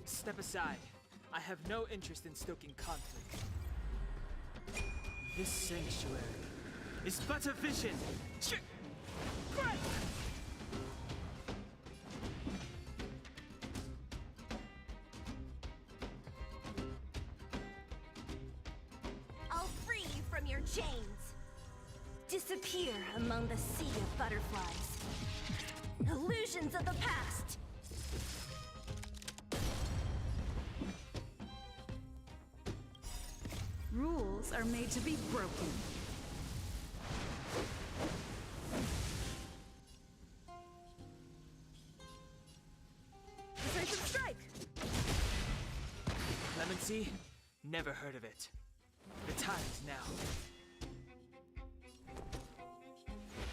Step aside. I have no interest in stoking conflict. This sanctuary is but a vision. I'll free you from your chains. Disappear among the sea of butterflies. Illusions of the past. Rules are made to be broken. Decisive strike! Clemency? Never heard of it. The time is now.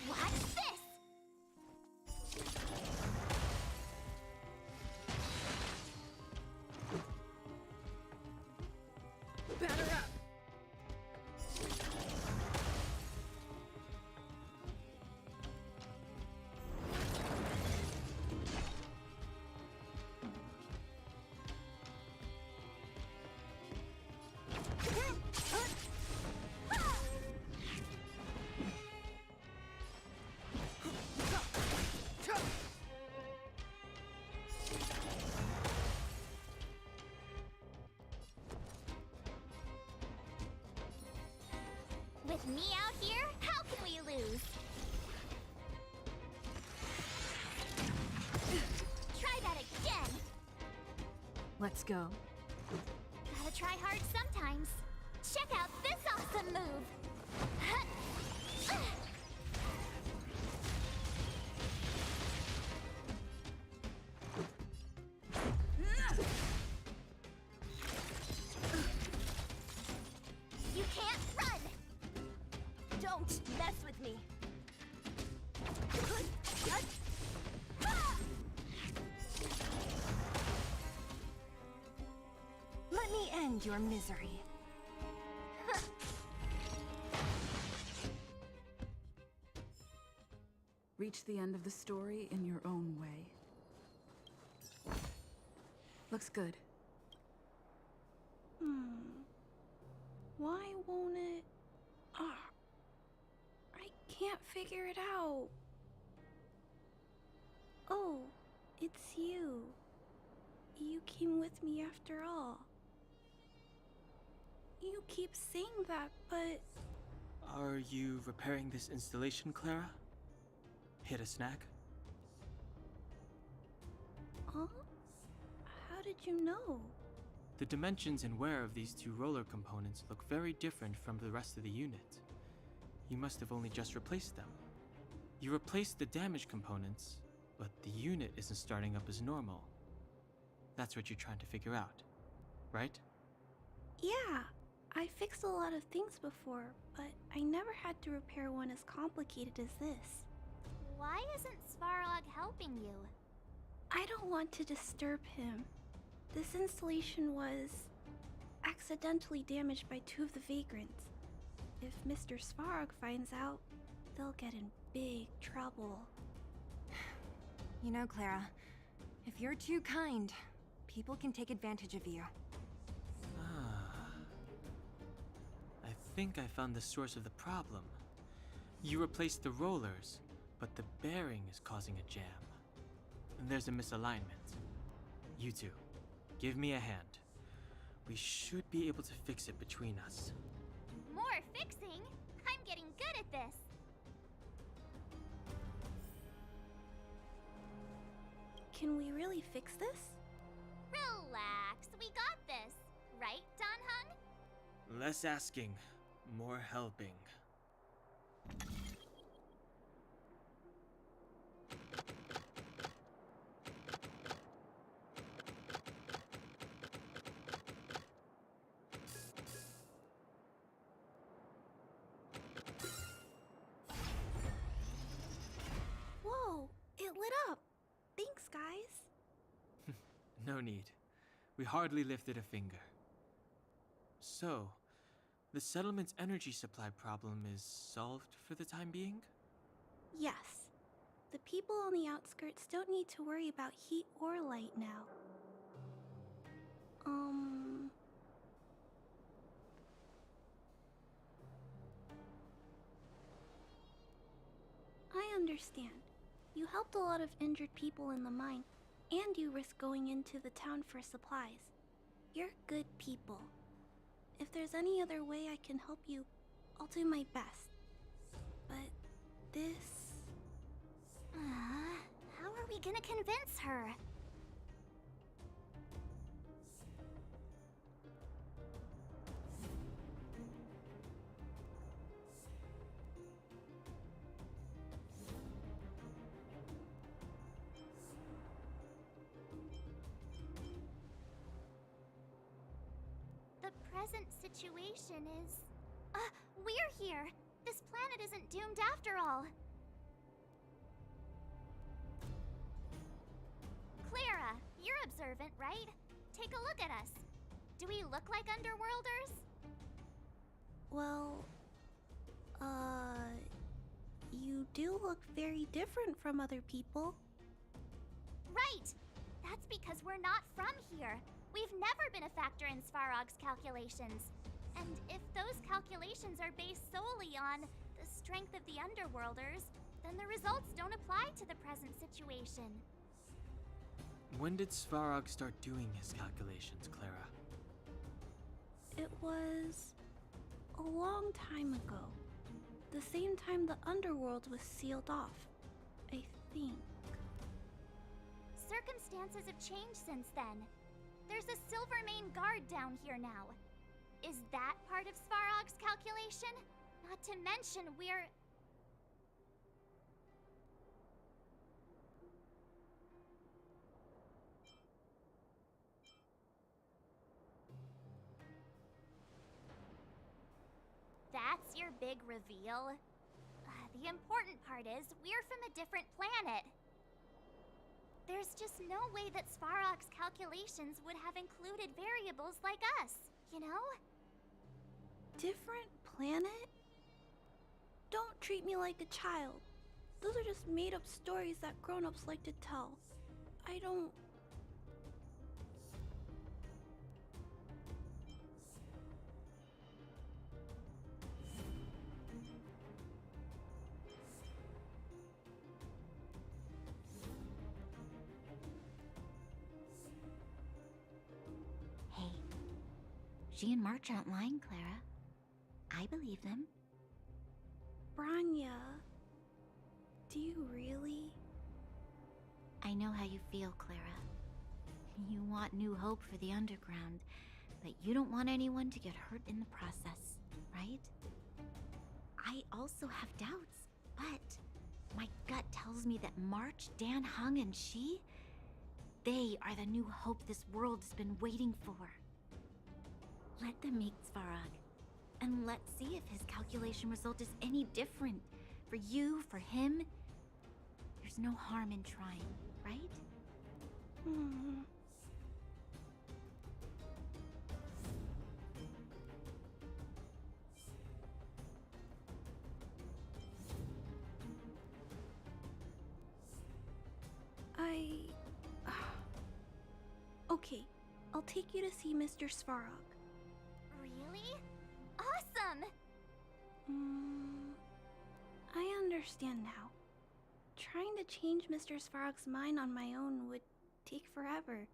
Watch this! Batter up! With me out here, how can we lose? Try that again! Let's go. Gotta try hard sometimes. Check out this awesome move! You can't run! Don't mess with me. Let me end your misery. Reach the end of the story in your own way. Looks good. Why won't it? I can't figure it out. Oh, it's you. You came with me after all. You keep saying that, but... Are you repairing this installation, Clara? Hit a snack? Huh? How did you know? The dimensions and wear of these two roller components look very different from the rest of the unit. You must have only just replaced them. You replaced the damaged components, but the unit isn't starting up as normal. That's what you're trying to figure out, right? Yeah, I fixed a lot of things before, but I never had to repair one as complicated as this. Why isn't Svarog helping you? I don't want to disturb him. This installation was accidentally damaged by two of the vagrants. If Mr. Svarog finds out, they'll get in big trouble. You know, Clara, if you're too kind, people can take advantage of you. I think I found the source of the problem. You replaced the rollers, but the bearing is causing a jam. And there's a misalignment. You two, give me a hand. We should be able to fix it between us. More fixing? I'm getting good at this. Can we really fix this? Relax, we got this. Right, Don Hung? Less asking, more helping. No need. We hardly lifted a finger. So, the settlement's energy supply problem is solved for the time being? Yes. The people on the outskirts don't need to worry about heat or light now. I understand. You helped a lot of injured people in the mine, and you risked going into the town for supplies. You're good people. If there's any other way I can help you, I'll do my best. But this... How are we gonna convince her? The present situation is... we're here! This planet isn't doomed after all! Clara, you're observant, right? Take a look at us. Do we look like Underworlders? Well, you do look very different from other people. Right! That's because we're not from here. We've never been a factor in Svarog's calculations. And if those calculations are based solely on the strength of the Underworlders, then the results don't apply to the present situation. When did Svarog start doing his calculations, Clara? It was a long time ago. The same time the Underworld was sealed off, I think. Circumstances have changed since then. There's a Silvermane guard down here now. Is that part of Svarog's calculation? Not to mention we're... That's your big reveal? The important part is, we're from a different planet. There's just no way that Svarog's calculations would have included variables like us, you know? Different planet? Don't treat me like a child. Those are just made-up stories that grown-ups like to tell. I don't... Hey, she and March aren't lying, Clara. I believe them. Branya, do you really? I know how you feel, Clara. You want new hope for the underground, but you don't want anyone to get hurt in the process, right? I also have doubts, but my gut tells me that March, Dan Hung, and she, they are the new hope this world's been waiting for. Let them meet Svarog, and let's see if his calculation result is any different. For you, for him, there's no harm in trying, right? Okay, I'll take you to see Mr. Svarog. Really? Awesome! I understand now. Trying to change Mr. Svarog's mind on my own would take forever.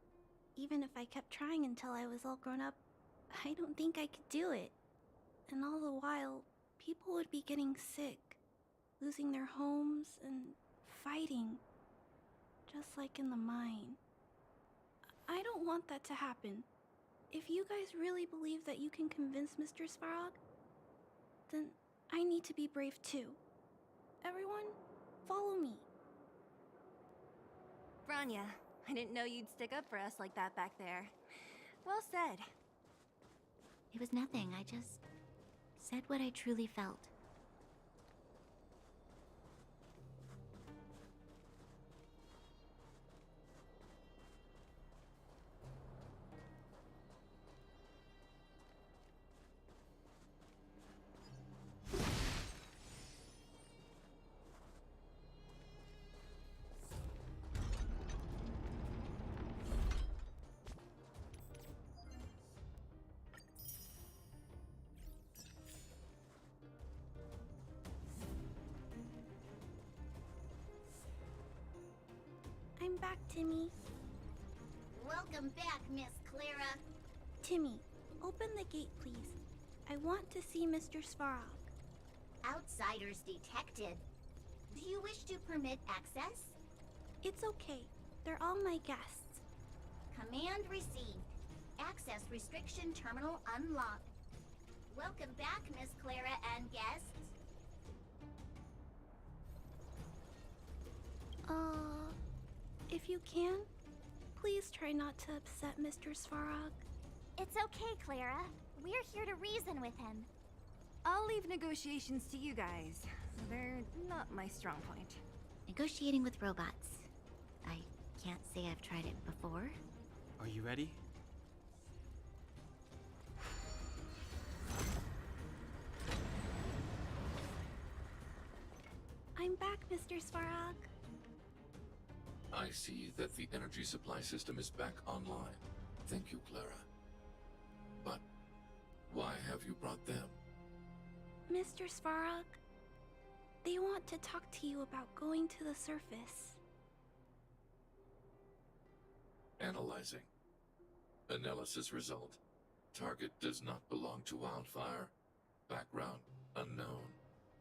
Even if I kept trying until I was all grown up, I don't think I could do it. And all the while, people would be getting sick, losing their homes, and fighting. Just like in the mine. I don't want that to happen. If you guys really believe that you can convince Mr. Svarog, then I need to be brave too. Everyone, follow me. Branya, I didn't know you'd stick up for us like that back there. Well said. It was nothing, I just said what I truly felt. back, Timmy. Welcome back, Miss Clara. Timmy, open the gate, please. I want to see Mr. Svarog. Outsiders detected. Do you wish to permit access? It's okay. They're all my guests. Command received. Access restriction terminal unlocked. Welcome back, Miss Clara and guests. If you can, please try not to upset Mr. Svarog. It's okay, Clara. We're here to reason with him. I'll leave negotiations to you guys. They're not my strong point. Negotiating with robots. I can't say I've tried it before. Are you ready? I'm back, Mr. Svarog. I see that the energy supply system is back online. Thank you, Clara. But why have you brought them? Mr. Svarog, they want to talk to you about going to the surface. Analyzing. Analysis result. Target does not belong to Wildfire. Background unknown.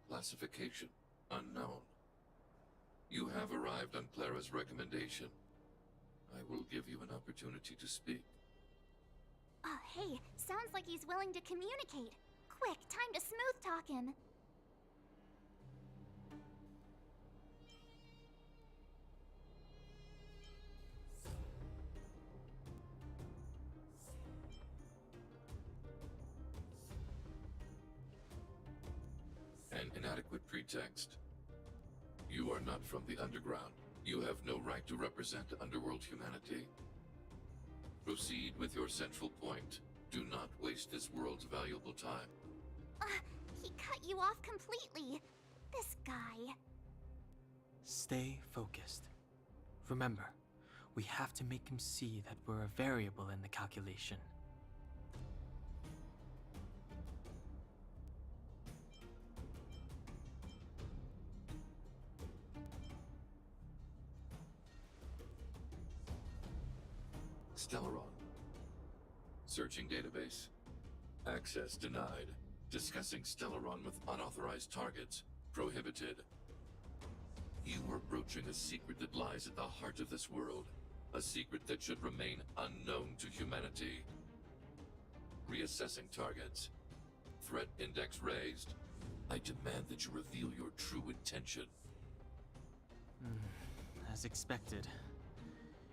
Classification unknown. You have arrived on Clara's recommendation. I will give you an opportunity to speak. Oh, hey, sounds like he's willing to communicate. Quick, time to smooth talk him. An inadequate pretext. You are not from the underground. You have no right to represent underworld humanity. Proceed with your central point. Do not waste this world's valuable time. He cut you off completely. This guy. Stay focused. Remember, we have to make him see that we're a variable in the calculation. Stellaron. Searching database. Access denied. Discussing Stellaron with unauthorized targets. Prohibited. You are broaching a secret that lies at the heart of this world. A secret that should remain unknown to humanity. Reassessing targets. Threat index raised. I demand that you reveal your true intention. As expected.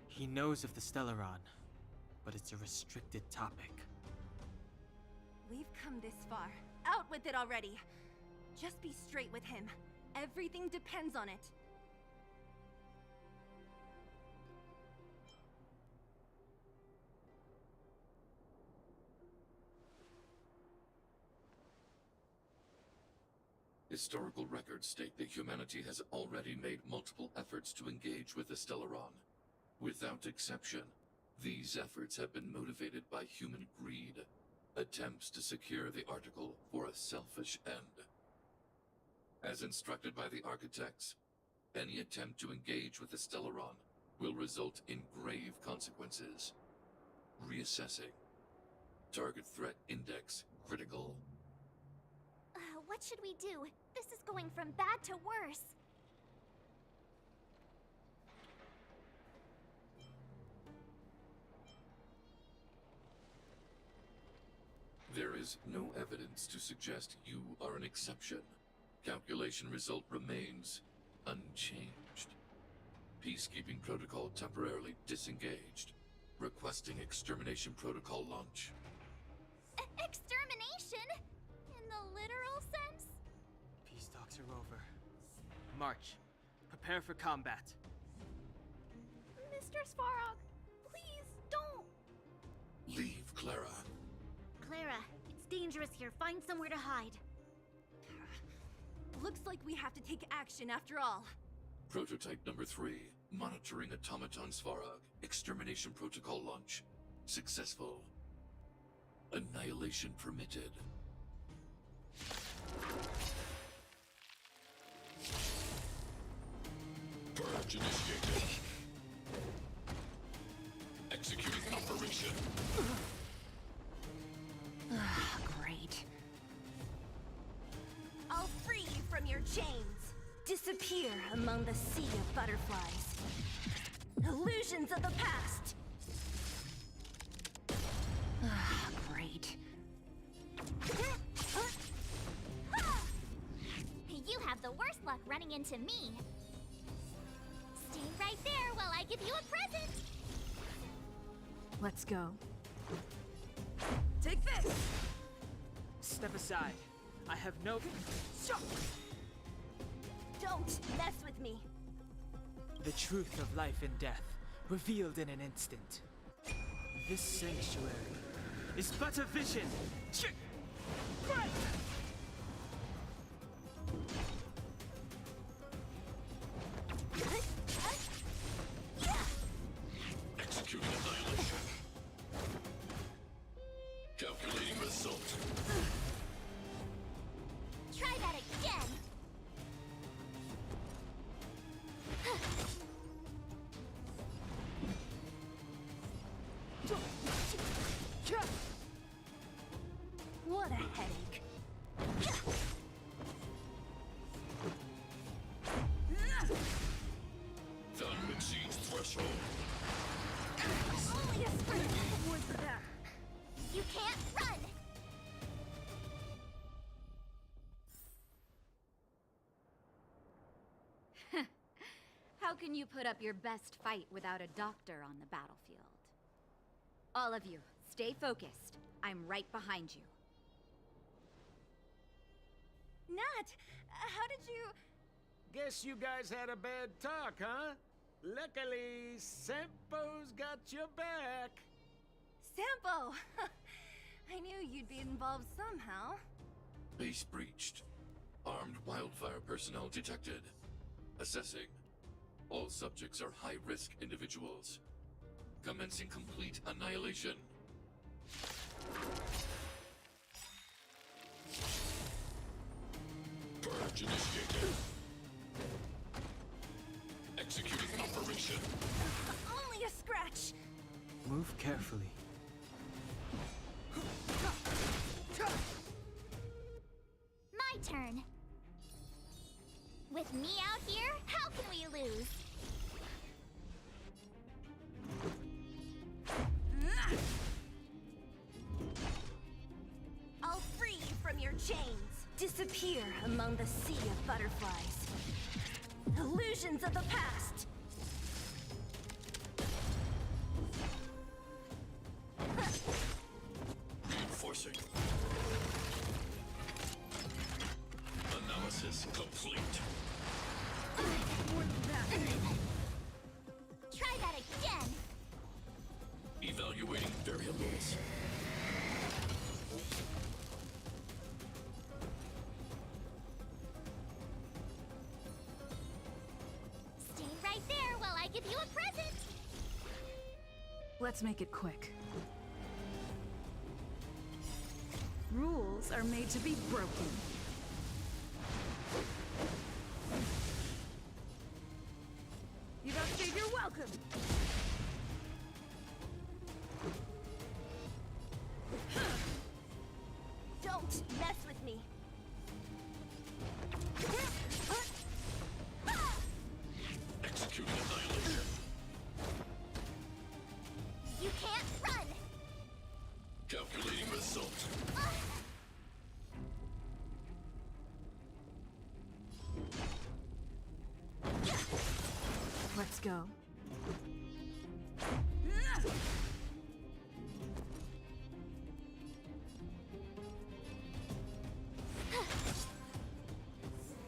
He knows of the Stellaron, but it's a restricted topic. We've come this far. Out with it already. Just be straight with him. Everything depends on it. Historical records state that humanity has already made multiple efforts to engage with the Stellaron. Without exception, these efforts have been motivated by human greed, attempts to secure the article for a selfish end. As instructed by the architects, any attempt to engage with the Stellaron will result in grave consequences. Reassessing. Target threat index critical. What should we do? This is going from bad to worse. There is no evidence to suggest you are an exception. Calculation result remains unchanged. Peacekeeping protocol temporarily disengaged. Requesting extermination protocol launch. Extermination? In the literal sense? Peace talks are over. March. Prepare for combat. Mr. Svarog, please don't. Leave, Clara. Clara, it's dangerous here. Find somewhere to hide. Looks like we have to take action after all. Prototype number 3. Monitoring automaton Svarog. Extermination protocol launch. Successful. Annihilation permitted. Purge initiated. chains. Disappear among the sea of butterflies. Illusions of the past. Ah, great. You have the worst luck running into me. Stay right there while I give you a present. Let's go. Take this! Step aside. I have no... Don't mess with me. The truth of life and death, revealed in an instant. This sanctuary is but a vision. Right! Executing annihilation. Calculating result. Try that again. What a headache. Value exceeds threshold. Only a sprint towards the back. You can't run. How can you put up your best fight without a doctor on the battlefield? All of you, stay focused. I'm right behind you. Nat, how did you... Guess you guys had a bad talk, huh? Luckily, Sampo's got your back. Sampo! I knew you'd be involved somehow. Base breached. Armed wildfire personnel detected. Assessing. All subjects are high-risk individuals. Commencing complete annihilation. Purge initiated. Executing operation. Only a scratch. Move carefully. My turn. With me out here, how can we lose? I'll free you from your chains. Disappear among the sea of butterflies. Illusions of the past. Reinforcing. Analysis complete. Try that again. Evaluating variables. Stay right there while I give you a present. Let's make it quick. Rules are made to be broken. You've outstayed your welcome! Don't mess with me. Executing annihilation. You can't run. Calculating result. Let's go.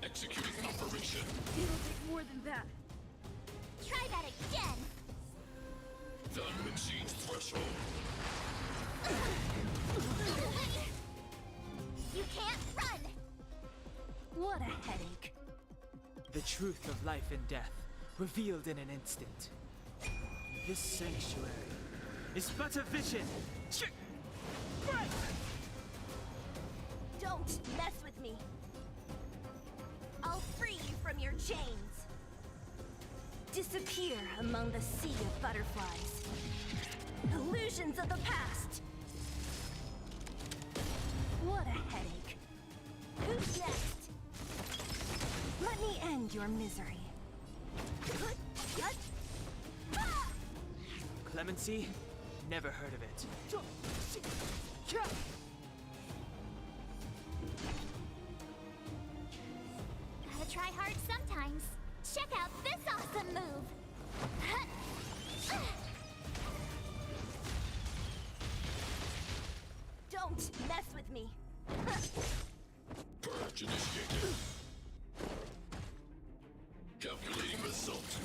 Executing operation. It'll take more than that. Try that again. Value exceeds threshold. You can't run. What a headache. The truth of life and death, revealed in an instant. This sanctuary is but a vision. Right! Don't mess with me. I'll free you from your chains. Disappear among the sea of butterflies. Illusions of the past. What a headache. Who's next? end your misery. Clemency? Never heard of it. Gotta try hard sometimes. Check out this awesome move! Don't mess with me! Purge initiated. Calculating result.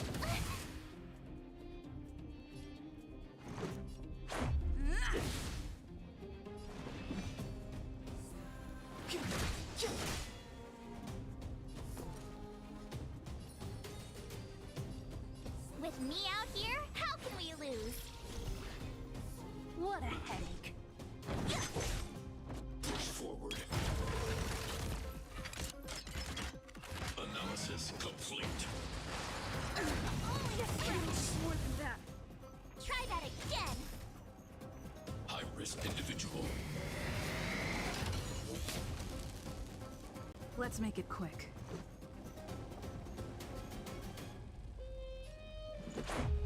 With me out here, how can we lose? What a headache. Push forward. Analysis complete. Only a scratch! More than that. Try that again! High-risk individual. Let's make it quick.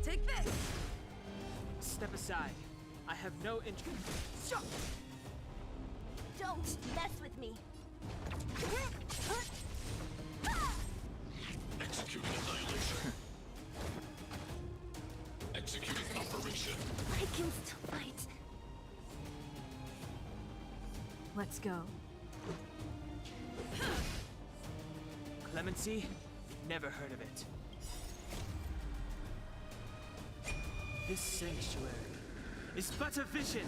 Take this! Step aside. I have no interest. Don't mess with me! Executing annihilation. Executing operation. I can still fight. Let's go. Clemency? Never heard of it. This sanctuary is but a vision.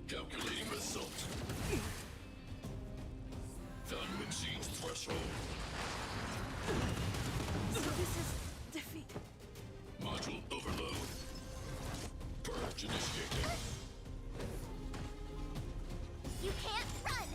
Calculating result. Value exceeds threshold. So this is defeat. Module overload. Purge initiated. You can't run!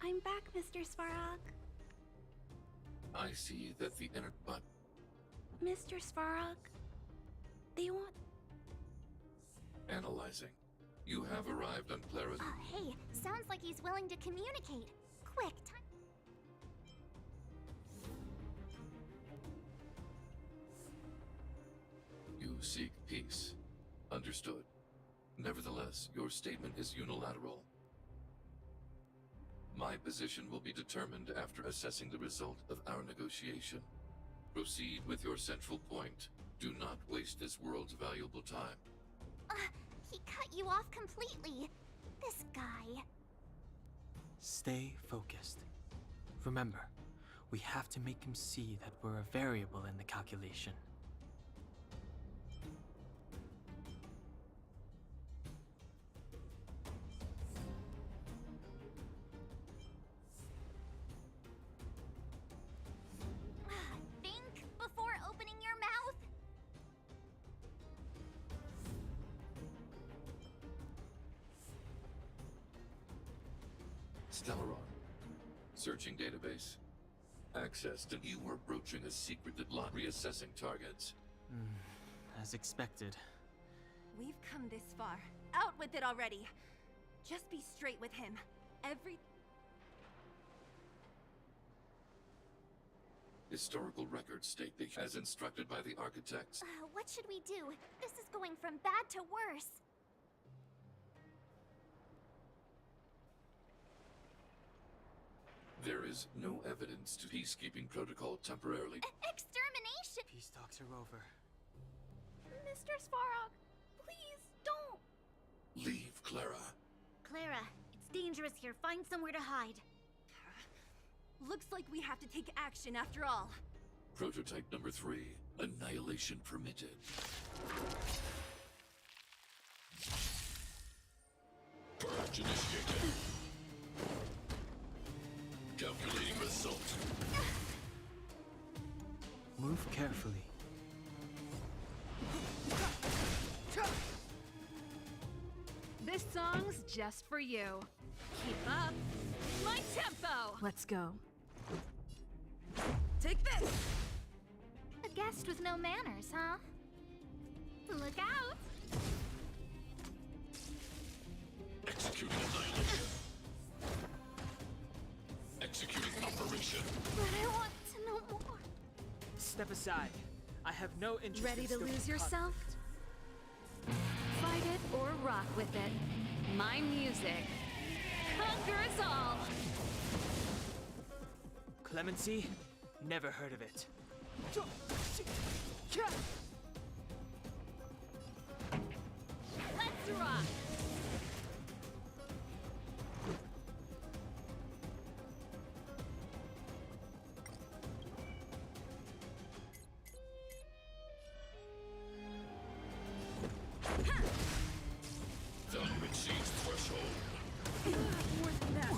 I'm back, Mr. Svarog. I see that the inner but Mr. Svarog, they want... analyzing. You have arrived on Clara's. Hey, sounds like he's willing to communicate. Quick, time. You seek peace. Understood. Nevertheless, your statement is unilateral. My position will be determined after assessing the result of our negotiation. Proceed with your central point. Do not waste this world's valuable time. He cut you off completely. This guy. Stay focused. Remember, we have to make him see that we're a variable in the calculation. Think before opening your mouth. Stellaron. Searching database. Access to you are broaching a secreted lot reassessing targets. As expected. We've come this far. Out with it already. Just be straight with him. Historical records state that as instructed by the architects. What should we do? This is going from bad to worse. There is no evidence to peacekeeping protocol temporarily. Extermination! Peace talks are over. Mr. Svarog, please don't! Leave, Clara. Clara, it's dangerous here. Find somewhere to hide. Looks like we have to take action after all. Prototype number 3. Annihilation permitted. Purge initiated. Calculating result. Move carefully. This song's just for you. Keep up my tempo! Let's go. Take this! A guest with no manners, huh? Look out! Executing annihilation. Executing operation. But I want to know more. Step aside. I have no interest Ready in to stoking lose yourself? Fight it or rock with it. My music conquers all. Clemency? Never heard of it. Let's rock! Value exceeds threshold. More than that.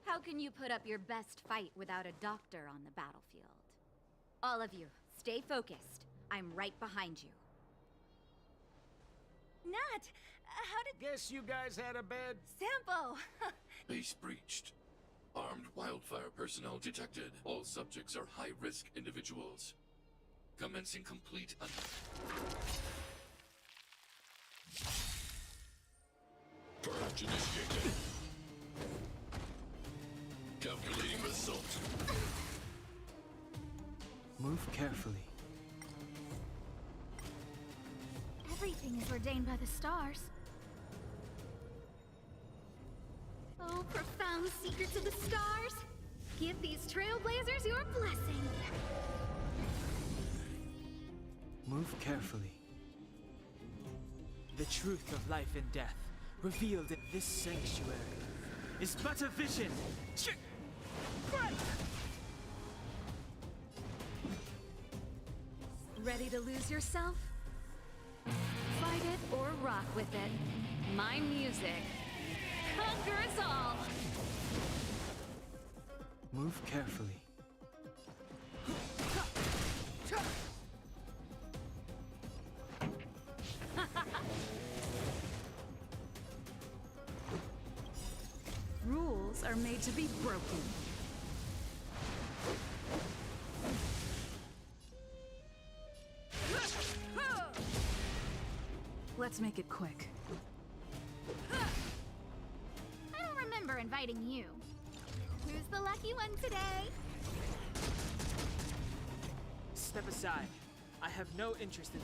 How can you put up your best fight without a doctor on the battlefield? All of you, stay focused. I'm right behind you. Nat! How did... Guess you guys had a bad... Sampo! Base breached. Armed wildfire personnel detected. All subjects are high-risk individuals. Commencing complete Purge initiated. Calculating result. Move carefully. Everything is ordained by the stars. Oh, profound secrets of the stars! Give these trailblazers your blessing! Move carefully. The truth of life and death, revealed in this sanctuary, is but a vision. Ready to lose yourself? Fight it or rock with it. My music conquers all! Move carefully. are made to be broken. Let's make it quick. I don't remember inviting you. Who's the lucky one today? Step aside. I have no interest in.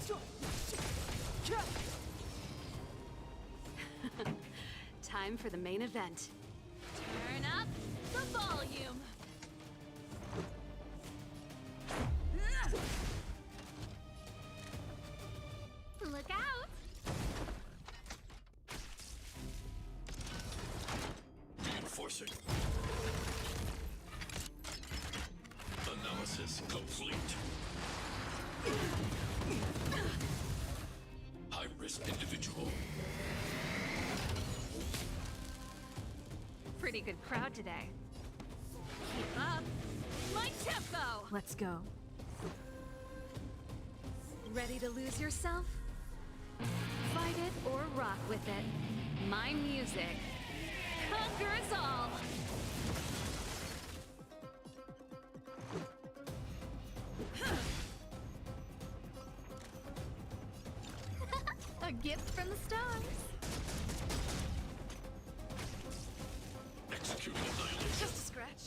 Time for the main event. Turn up the volume. Look out! Reinforcing. Analysis complete. High-risk individual. Pretty good crowd today. Keep up my tempo! Let's go. Ready to lose yourself? Fight it or rock with it. My music conquers all! A gift from the stars. Executing annihilation. Just a scratch.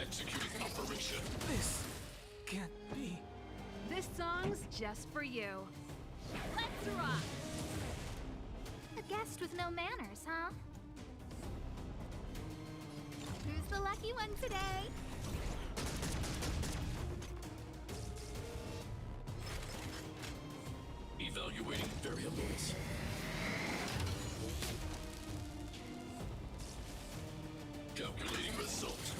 Executing operation. This can't be. This song's just for you. Let's rock. A guest with no manners, huh? Who's the lucky one today? Evaluating variables. Calculating result.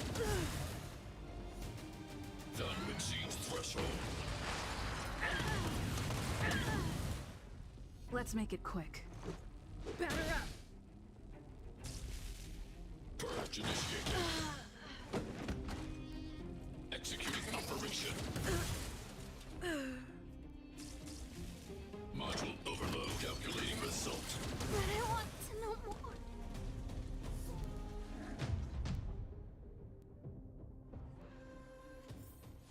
Value exceeds threshold. Let's make it quick. Batter up! Purge initiated.